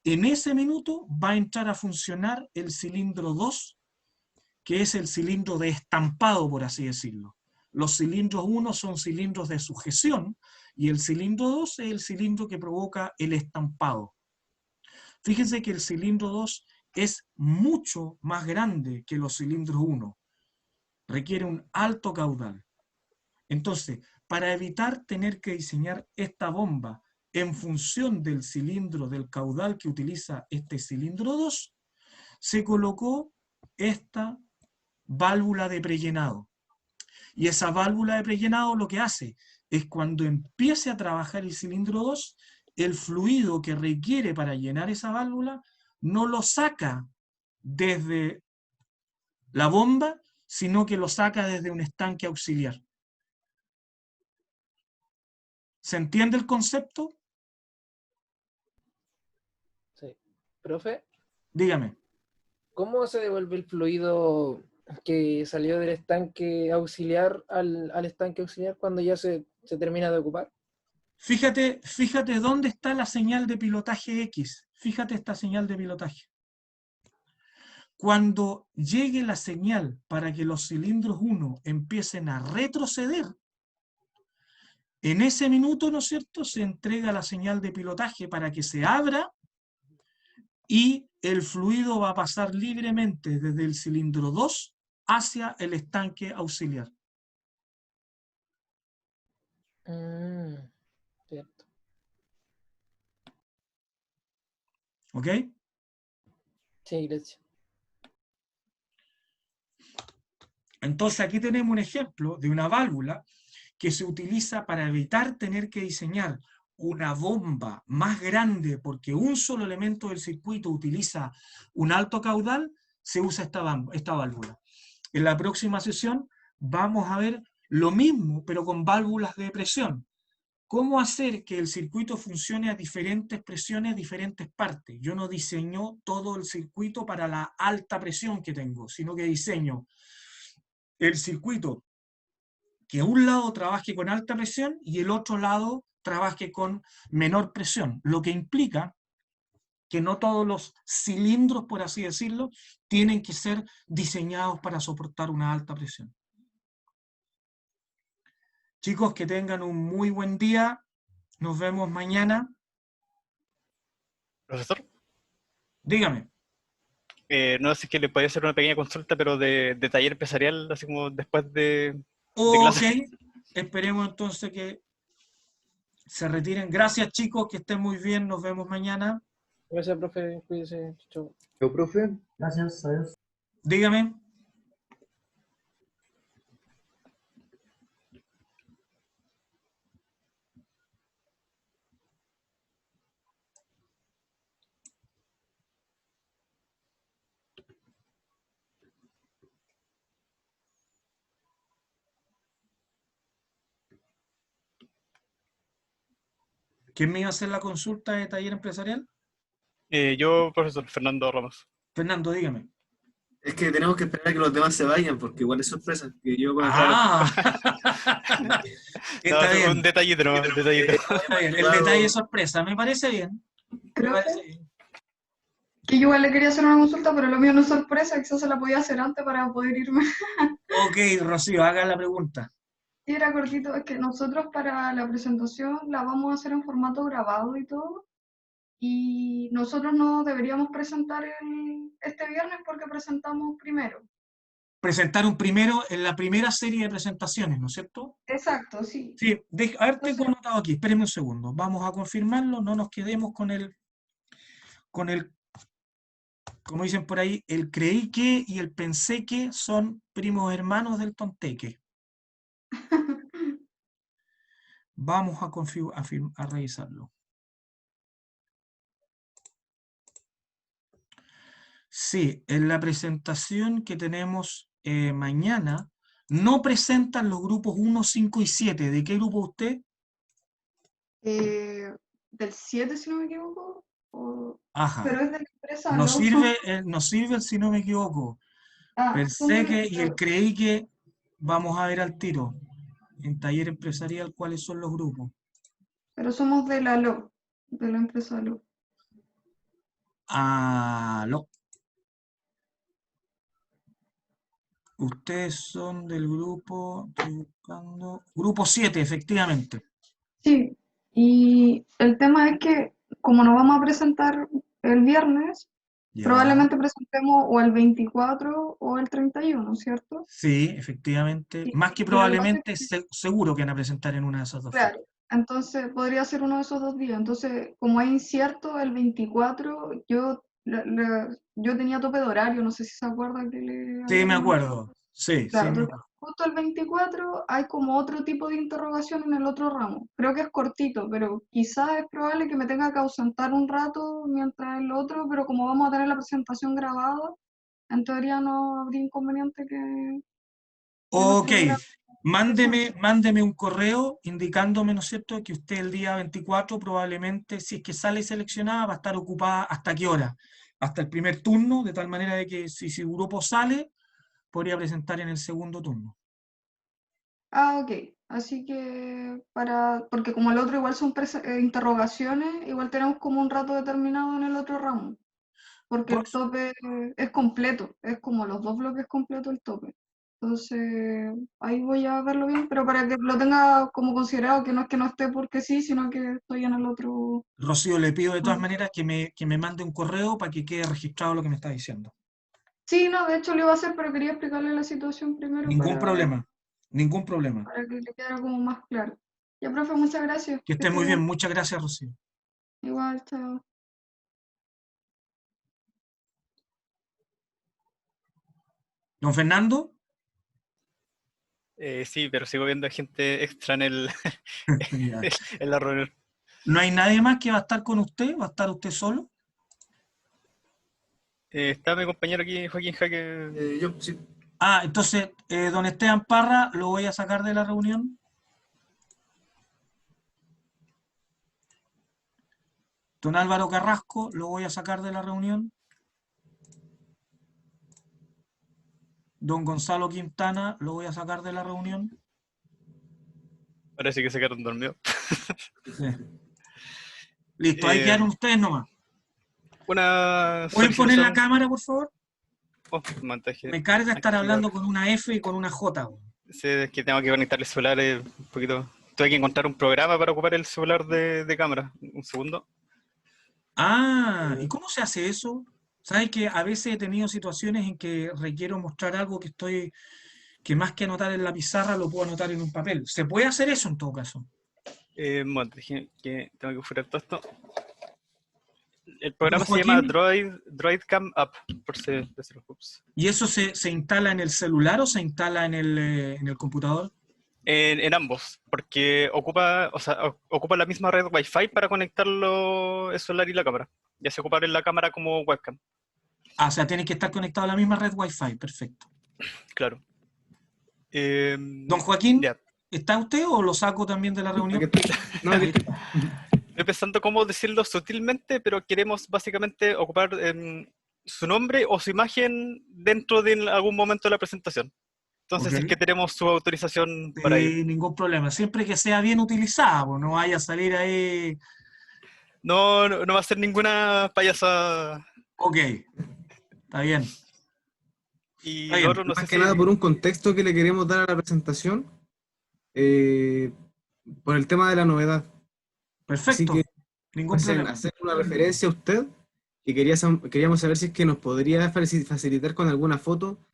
en ese minuto va a entrar a funcionar el cilindro 2, que es el cilindro de estampado, por así decirlo. Los cilindros 1 son cilindros de sujeción y el cilindro 2 es el cilindro que provoca el estampado. Fíjense que el cilindro 2 es mucho más grande que los cilindros 1. Requiere un alto caudal. Entonces, para evitar tener que diseñar esta bomba en función del cilindro, del caudal que utiliza este cilindro 2, se colocó esta válvula de prellenado. Y esa válvula de prellenado lo que hace es cuando empiece a trabajar el cilindro 2, el fluido que requiere para llenar esa válvula no lo saca desde la bomba, sino que lo saca desde un estanque auxiliar. ¿Se entiende el concepto? Sí. Profe, Dígame. ¿cómo se devuelve el fluido que salió del estanque auxiliar al estanque auxiliar cuando ya se termina de ocupar? Fíjate dónde está la señal de pilotaje X. Fíjate esta señal de pilotaje. Cuando llegue la señal para que los cilindros 1 empiecen a retroceder, en ese minuto, ¿no es cierto?, se entrega la señal de pilotaje para que se abra y el fluido va a pasar libremente desde el cilindro 2 hacia el estanque auxiliar. Cierto. ¿Ok? Sí, gracias. Entonces aquí tenemos un ejemplo de una válvula que se utiliza para evitar tener que diseñar una bomba más grande porque un solo elemento del circuito utiliza un alto caudal, se usa esta válvula. En la próxima sesión vamos a ver lo mismo, pero con válvulas de presión. ¿Cómo hacer que el circuito funcione a diferentes presiones, diferentes partes? Yo no diseño todo el circuito para la alta presión que tengo, sino que diseño el circuito que un lado trabaje con alta presión y el otro lado trabaje con menor presión, lo que implica que no todos los cilindros, por así decirlo, tienen que ser diseñados para soportar una alta presión. Chicos, que tengan un muy buen día. Nos vemos mañana. Profesor. Dígame. No sé si es que le podía hacer una pequeña consulta, pero de taller empresarial, así como después de Ok, clase. esperemos entonces que se retiren. Gracias, chicos, que estén muy bien. Nos vemos mañana. Gracias, profe. Cuídese. Chau. Yo, profe. Gracias, adiós. Dígame. ¿Quién me iba a hacer la consulta de taller empresarial? Yo, profesor Fernando Ramos. Fernando, dígame. Es que tenemos que esperar a que los demás se vayan, porque igual es sorpresa. Que yo con Está bien. Un detallito, ¿no? Un detallito. Está bien. El detalle es sorpresa. Me parece bien. Me parece bien. Que yo igual le quería hacer una consulta, pero lo mío no es sorpresa, quizás se la podía hacer antes para poder irme. Ok, Rocío, haga la pregunta. Sí, era cortito, es que nosotros para la presentación la vamos a hacer en formato grabado y todo, y nosotros no deberíamos presentar este viernes porque presentamos primero. Presentaron primero en la primera serie de presentaciones, ¿no es cierto? Exacto, sí. Sí, a ver, tengo anotado aquí, espérenme un segundo. Vamos a confirmarlo, no nos quedemos con el, como dicen por ahí, el creí que y el pensé que son primos hermanos del tonteque. Vamos a revisarlo. Sí, en la presentación que tenemos mañana, no presentan los grupos 1, 5 y 7. ¿De qué grupo usted? Del 7, si no me equivoco, Ajá. pero es de la empresa Nos Low. sirve el si no me equivoco. Son de Pensé la que y empresa el Low. creí que vamos a ver al tiro. En taller empresarial, ¿cuáles son los grupos? Pero somos de la Low, de la empresa Low. Aló. Ustedes son del grupo, estoy buscando, grupo 7, efectivamente. Sí, y el tema es que como nos vamos a presentar el viernes, Ya. probablemente presentemos o el 24 o el 31, ¿cierto? Sí, efectivamente. Más que Pero lo que pasa es probablemente, seguro que van a presentar en una de esas dos fechas. claro, entonces podría ser uno de esos 2 días. Entonces, como es incierto, el 24 yo tenía tope de horario, no sé si se acuerda que le Sí, había me comentado. acuerdo. Sí, Claro, sí, me entonces, acuerdo. justo el 24 hay como otro tipo de interrogación en el otro ramo. Creo que es cortito, pero quizás es probable que me tenga que ausentar un rato mientras el otro, pero como vamos a tener la presentación grabada, en teoría no habría inconveniente que Ok, estuviera presente. mándeme un correo indicándome, ¿no es cierto?, que usted el día 24 probablemente, si es que sale seleccionada, va a estar ocupada ¿hasta qué hora? Hasta el primer turno, de tal manera de que si su grupo sale, podría presentar en el segundo turno. Ah, ok. Así que porque como el otro igual son interrogaciones, igual tenemos como un rato determinado en el otro ramo. Porque el tope es completo, es como los 2 bloques completos el tope. Entonces, ahí voy a verlo bien, pero para que lo tenga como considerado, que no esté porque sí, sino que estoy en el otro. Rocío, le pido de todas maneras que me mande un correo para que quede registrado lo que me está diciendo. Sí, no, de hecho lo iba a hacer, pero quería explicarle la situación primero Ningún problema, ningún problema. para que le quedara como más claro. Ya, profe, muchas gracias. Que esté esté muy bien, muchas gracias, Rocío. Igual, chao. Don Fernando. Sí, pero sigo viendo gente extra en Ya. en la reunión. ¿No hay nadie más que va a estar con usted? ¿Va a estar usted solo? Está mi compañero aquí, Joaquín Jaque. Yo, sí. Ah, entonces, don Esteban Parra, lo voy a sacar de la reunión. Don Álvaro Carrasco, lo voy a sacar de la reunión. Don Gonzalo Quintana, lo voy a sacar de la reunión. Parece que se quedaron dormidos. Sí. Listo, ahí quedaron ustedes nomás. ¿Pueden poner la cámara, por favor? Me carga estar hablando con una F y con una J. Sí, es que tengo que conectar el celular un poquito. Tuve que encontrar un programa para ocupar el celular de cámara. Un segundo. Ah, ¿y cómo se hace eso? ¿Sabes que a veces he tenido situaciones en que requiero mostrar algo que más que anotar en la pizarra lo puedo anotar en un papel? ¿Se puede hacer eso en todo caso? Bueno, dije que tengo que furar todo esto. El programa se llama DroidCam App, por si ups. ¿Y eso se instala en el celular o se instala en el computador? En ambos, porque ocupa la misma red Wi-Fi para conectarlo el celular y la cámara. Ya se ocupa en la cámara como webcam. Ah, o sea, tiene que estar conectado a la misma red Wi-Fi, perfecto. Claro. Don Joaquín, ¿está usted o lo saco también de la reunión? No, estoy pensando cómo decirlo sutilmente, pero queremos básicamente ocupar su nombre o su imagen dentro de algún momento de la presentación. Entonces, es que tenemos su autorización para ello. Ningún problema, siempre que sea bien utilizada, no vaya a salir ahí... No va a ser ninguna payasada. Ok, está bien. Y Está bien. lo otro, no sé Más que si... nada por un contexto que le queremos dar a la presentación, por el tema de la novedad. Así Perfecto, que ningún problema. hacer una referencia a usted y queríamos saber si es que nos podría facilitar con alguna foto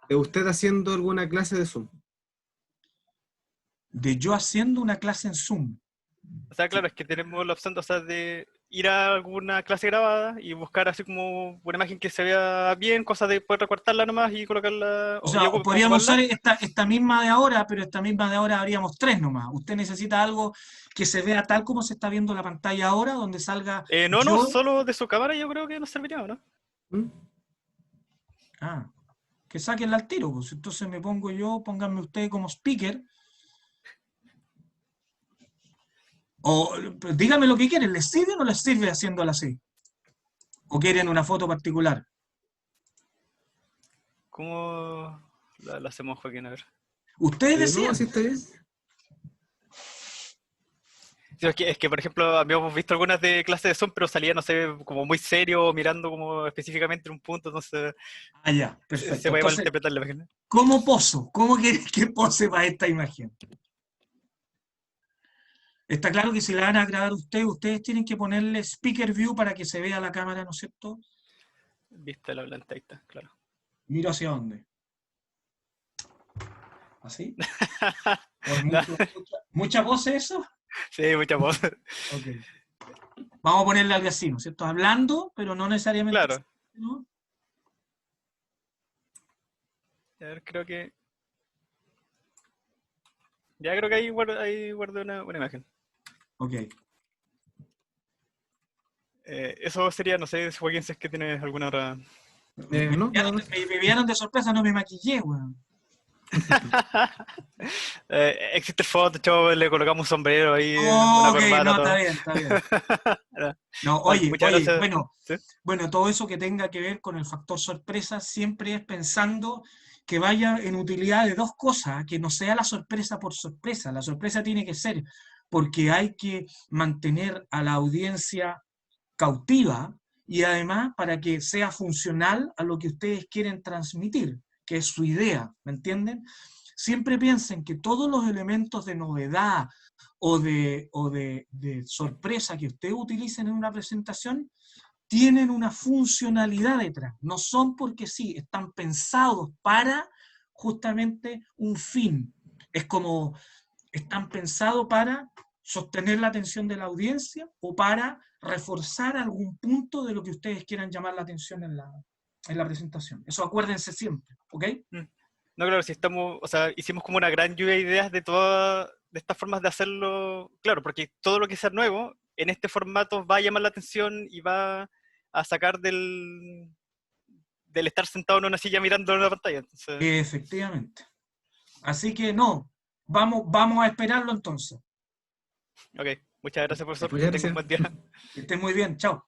de usted haciendo alguna clase de Zoom. De yo haciendo una clase en Zoom. O sea, claro, es que tenemos la opción, o sea, de ir a alguna clase grabada y buscar así como una imagen que se vea bien, cosa de poder recortarla nomás y colocarla. O sea, podríamos usar esta misma de ahora, pero esta misma de ahora haríamos 3 nomás. Usted necesita algo que se vea tal como se está viendo la pantalla ahora, donde salga no, yo. solo de su cámara yo creo que nos serviría, ¿no? Ah, que saquenla al tiro, pues. Entonces me pongo yo, pónganme usted como speaker. O díganme lo que quieren, ¿les sirve o no les sirve haciéndola así? ¿O quieren una foto particular? ¿Cómo la hacemos, Joaquín? A ver. Ustedes decían. No, sí está bien. Sí, es que, por ejemplo, habíamos visto algunas de clases de Zoom, pero salía, no sé, como muy serio, mirando como específicamente en un punto, entonces... Ah, ya, perfecto. Se puede Entonces, malinterpretar la imagen. ¿cómo poso? ¿Cómo quieres que pose para esta imagen? Está claro que si la van a grabar ustedes tienen que ponerle speaker view para que se vea la cámara, ¿no es cierto? Vista la planta, ahí está, claro. Miro hacia dónde. ¿Así? ¿Mucha pose eso? Sí, mucha pose. Ok. Vamos a ponerle algo así, ¿no es cierto? Hablando, pero no necesariamente. Claro. ¿No? A ver, creo que... Ya creo que ahí guardo una imagen. Ok. Eso sería, no sé, Joaquín, si es que tienes alguna otra... Me vieron de sorpresa, no me maquillé, weón. Existe el Photoshop, le colocamos un sombrero ahí, Oh, una ok, corbata, no, todo. está bien. No, Vale, oye, muchas gracias. ¿Sí? bueno, todo eso que tenga que ver con el factor sorpresa siempre es pensando que vaya en utilidad de 2 cosas, que no sea la sorpresa por sorpresa. La sorpresa tiene que ser porque hay que mantener a la audiencia cautiva y además para que sea funcional a lo que ustedes quieren transmitir, que es su idea, ¿me entienden? Siempre piensen que todos los elementos de novedad o de sorpresa que ustedes utilicen en una presentación tienen una funcionalidad detrás, no son porque sí, están pensados para justamente un fin. Es como están pensados para sostener la atención de la audiencia o para reforzar algún punto de lo que ustedes quieran llamar la atención en la presentación. Eso acuérdense siempre, ¿ok? No, claro, si estamos, o sea, hicimos como una gran lluvia de ideas de todas de estas formas de hacerlo, claro, porque todo lo que sea nuevo en este formato va a llamar la atención y va a sacar del estar sentado en una silla mirando en una pantalla. Entonces... Efectivamente. Así que no, vamos a esperarlo entonces. Ok, muchas gracias, profesor. Muchas Que tenga un buen día. Que estén muy bien, chao.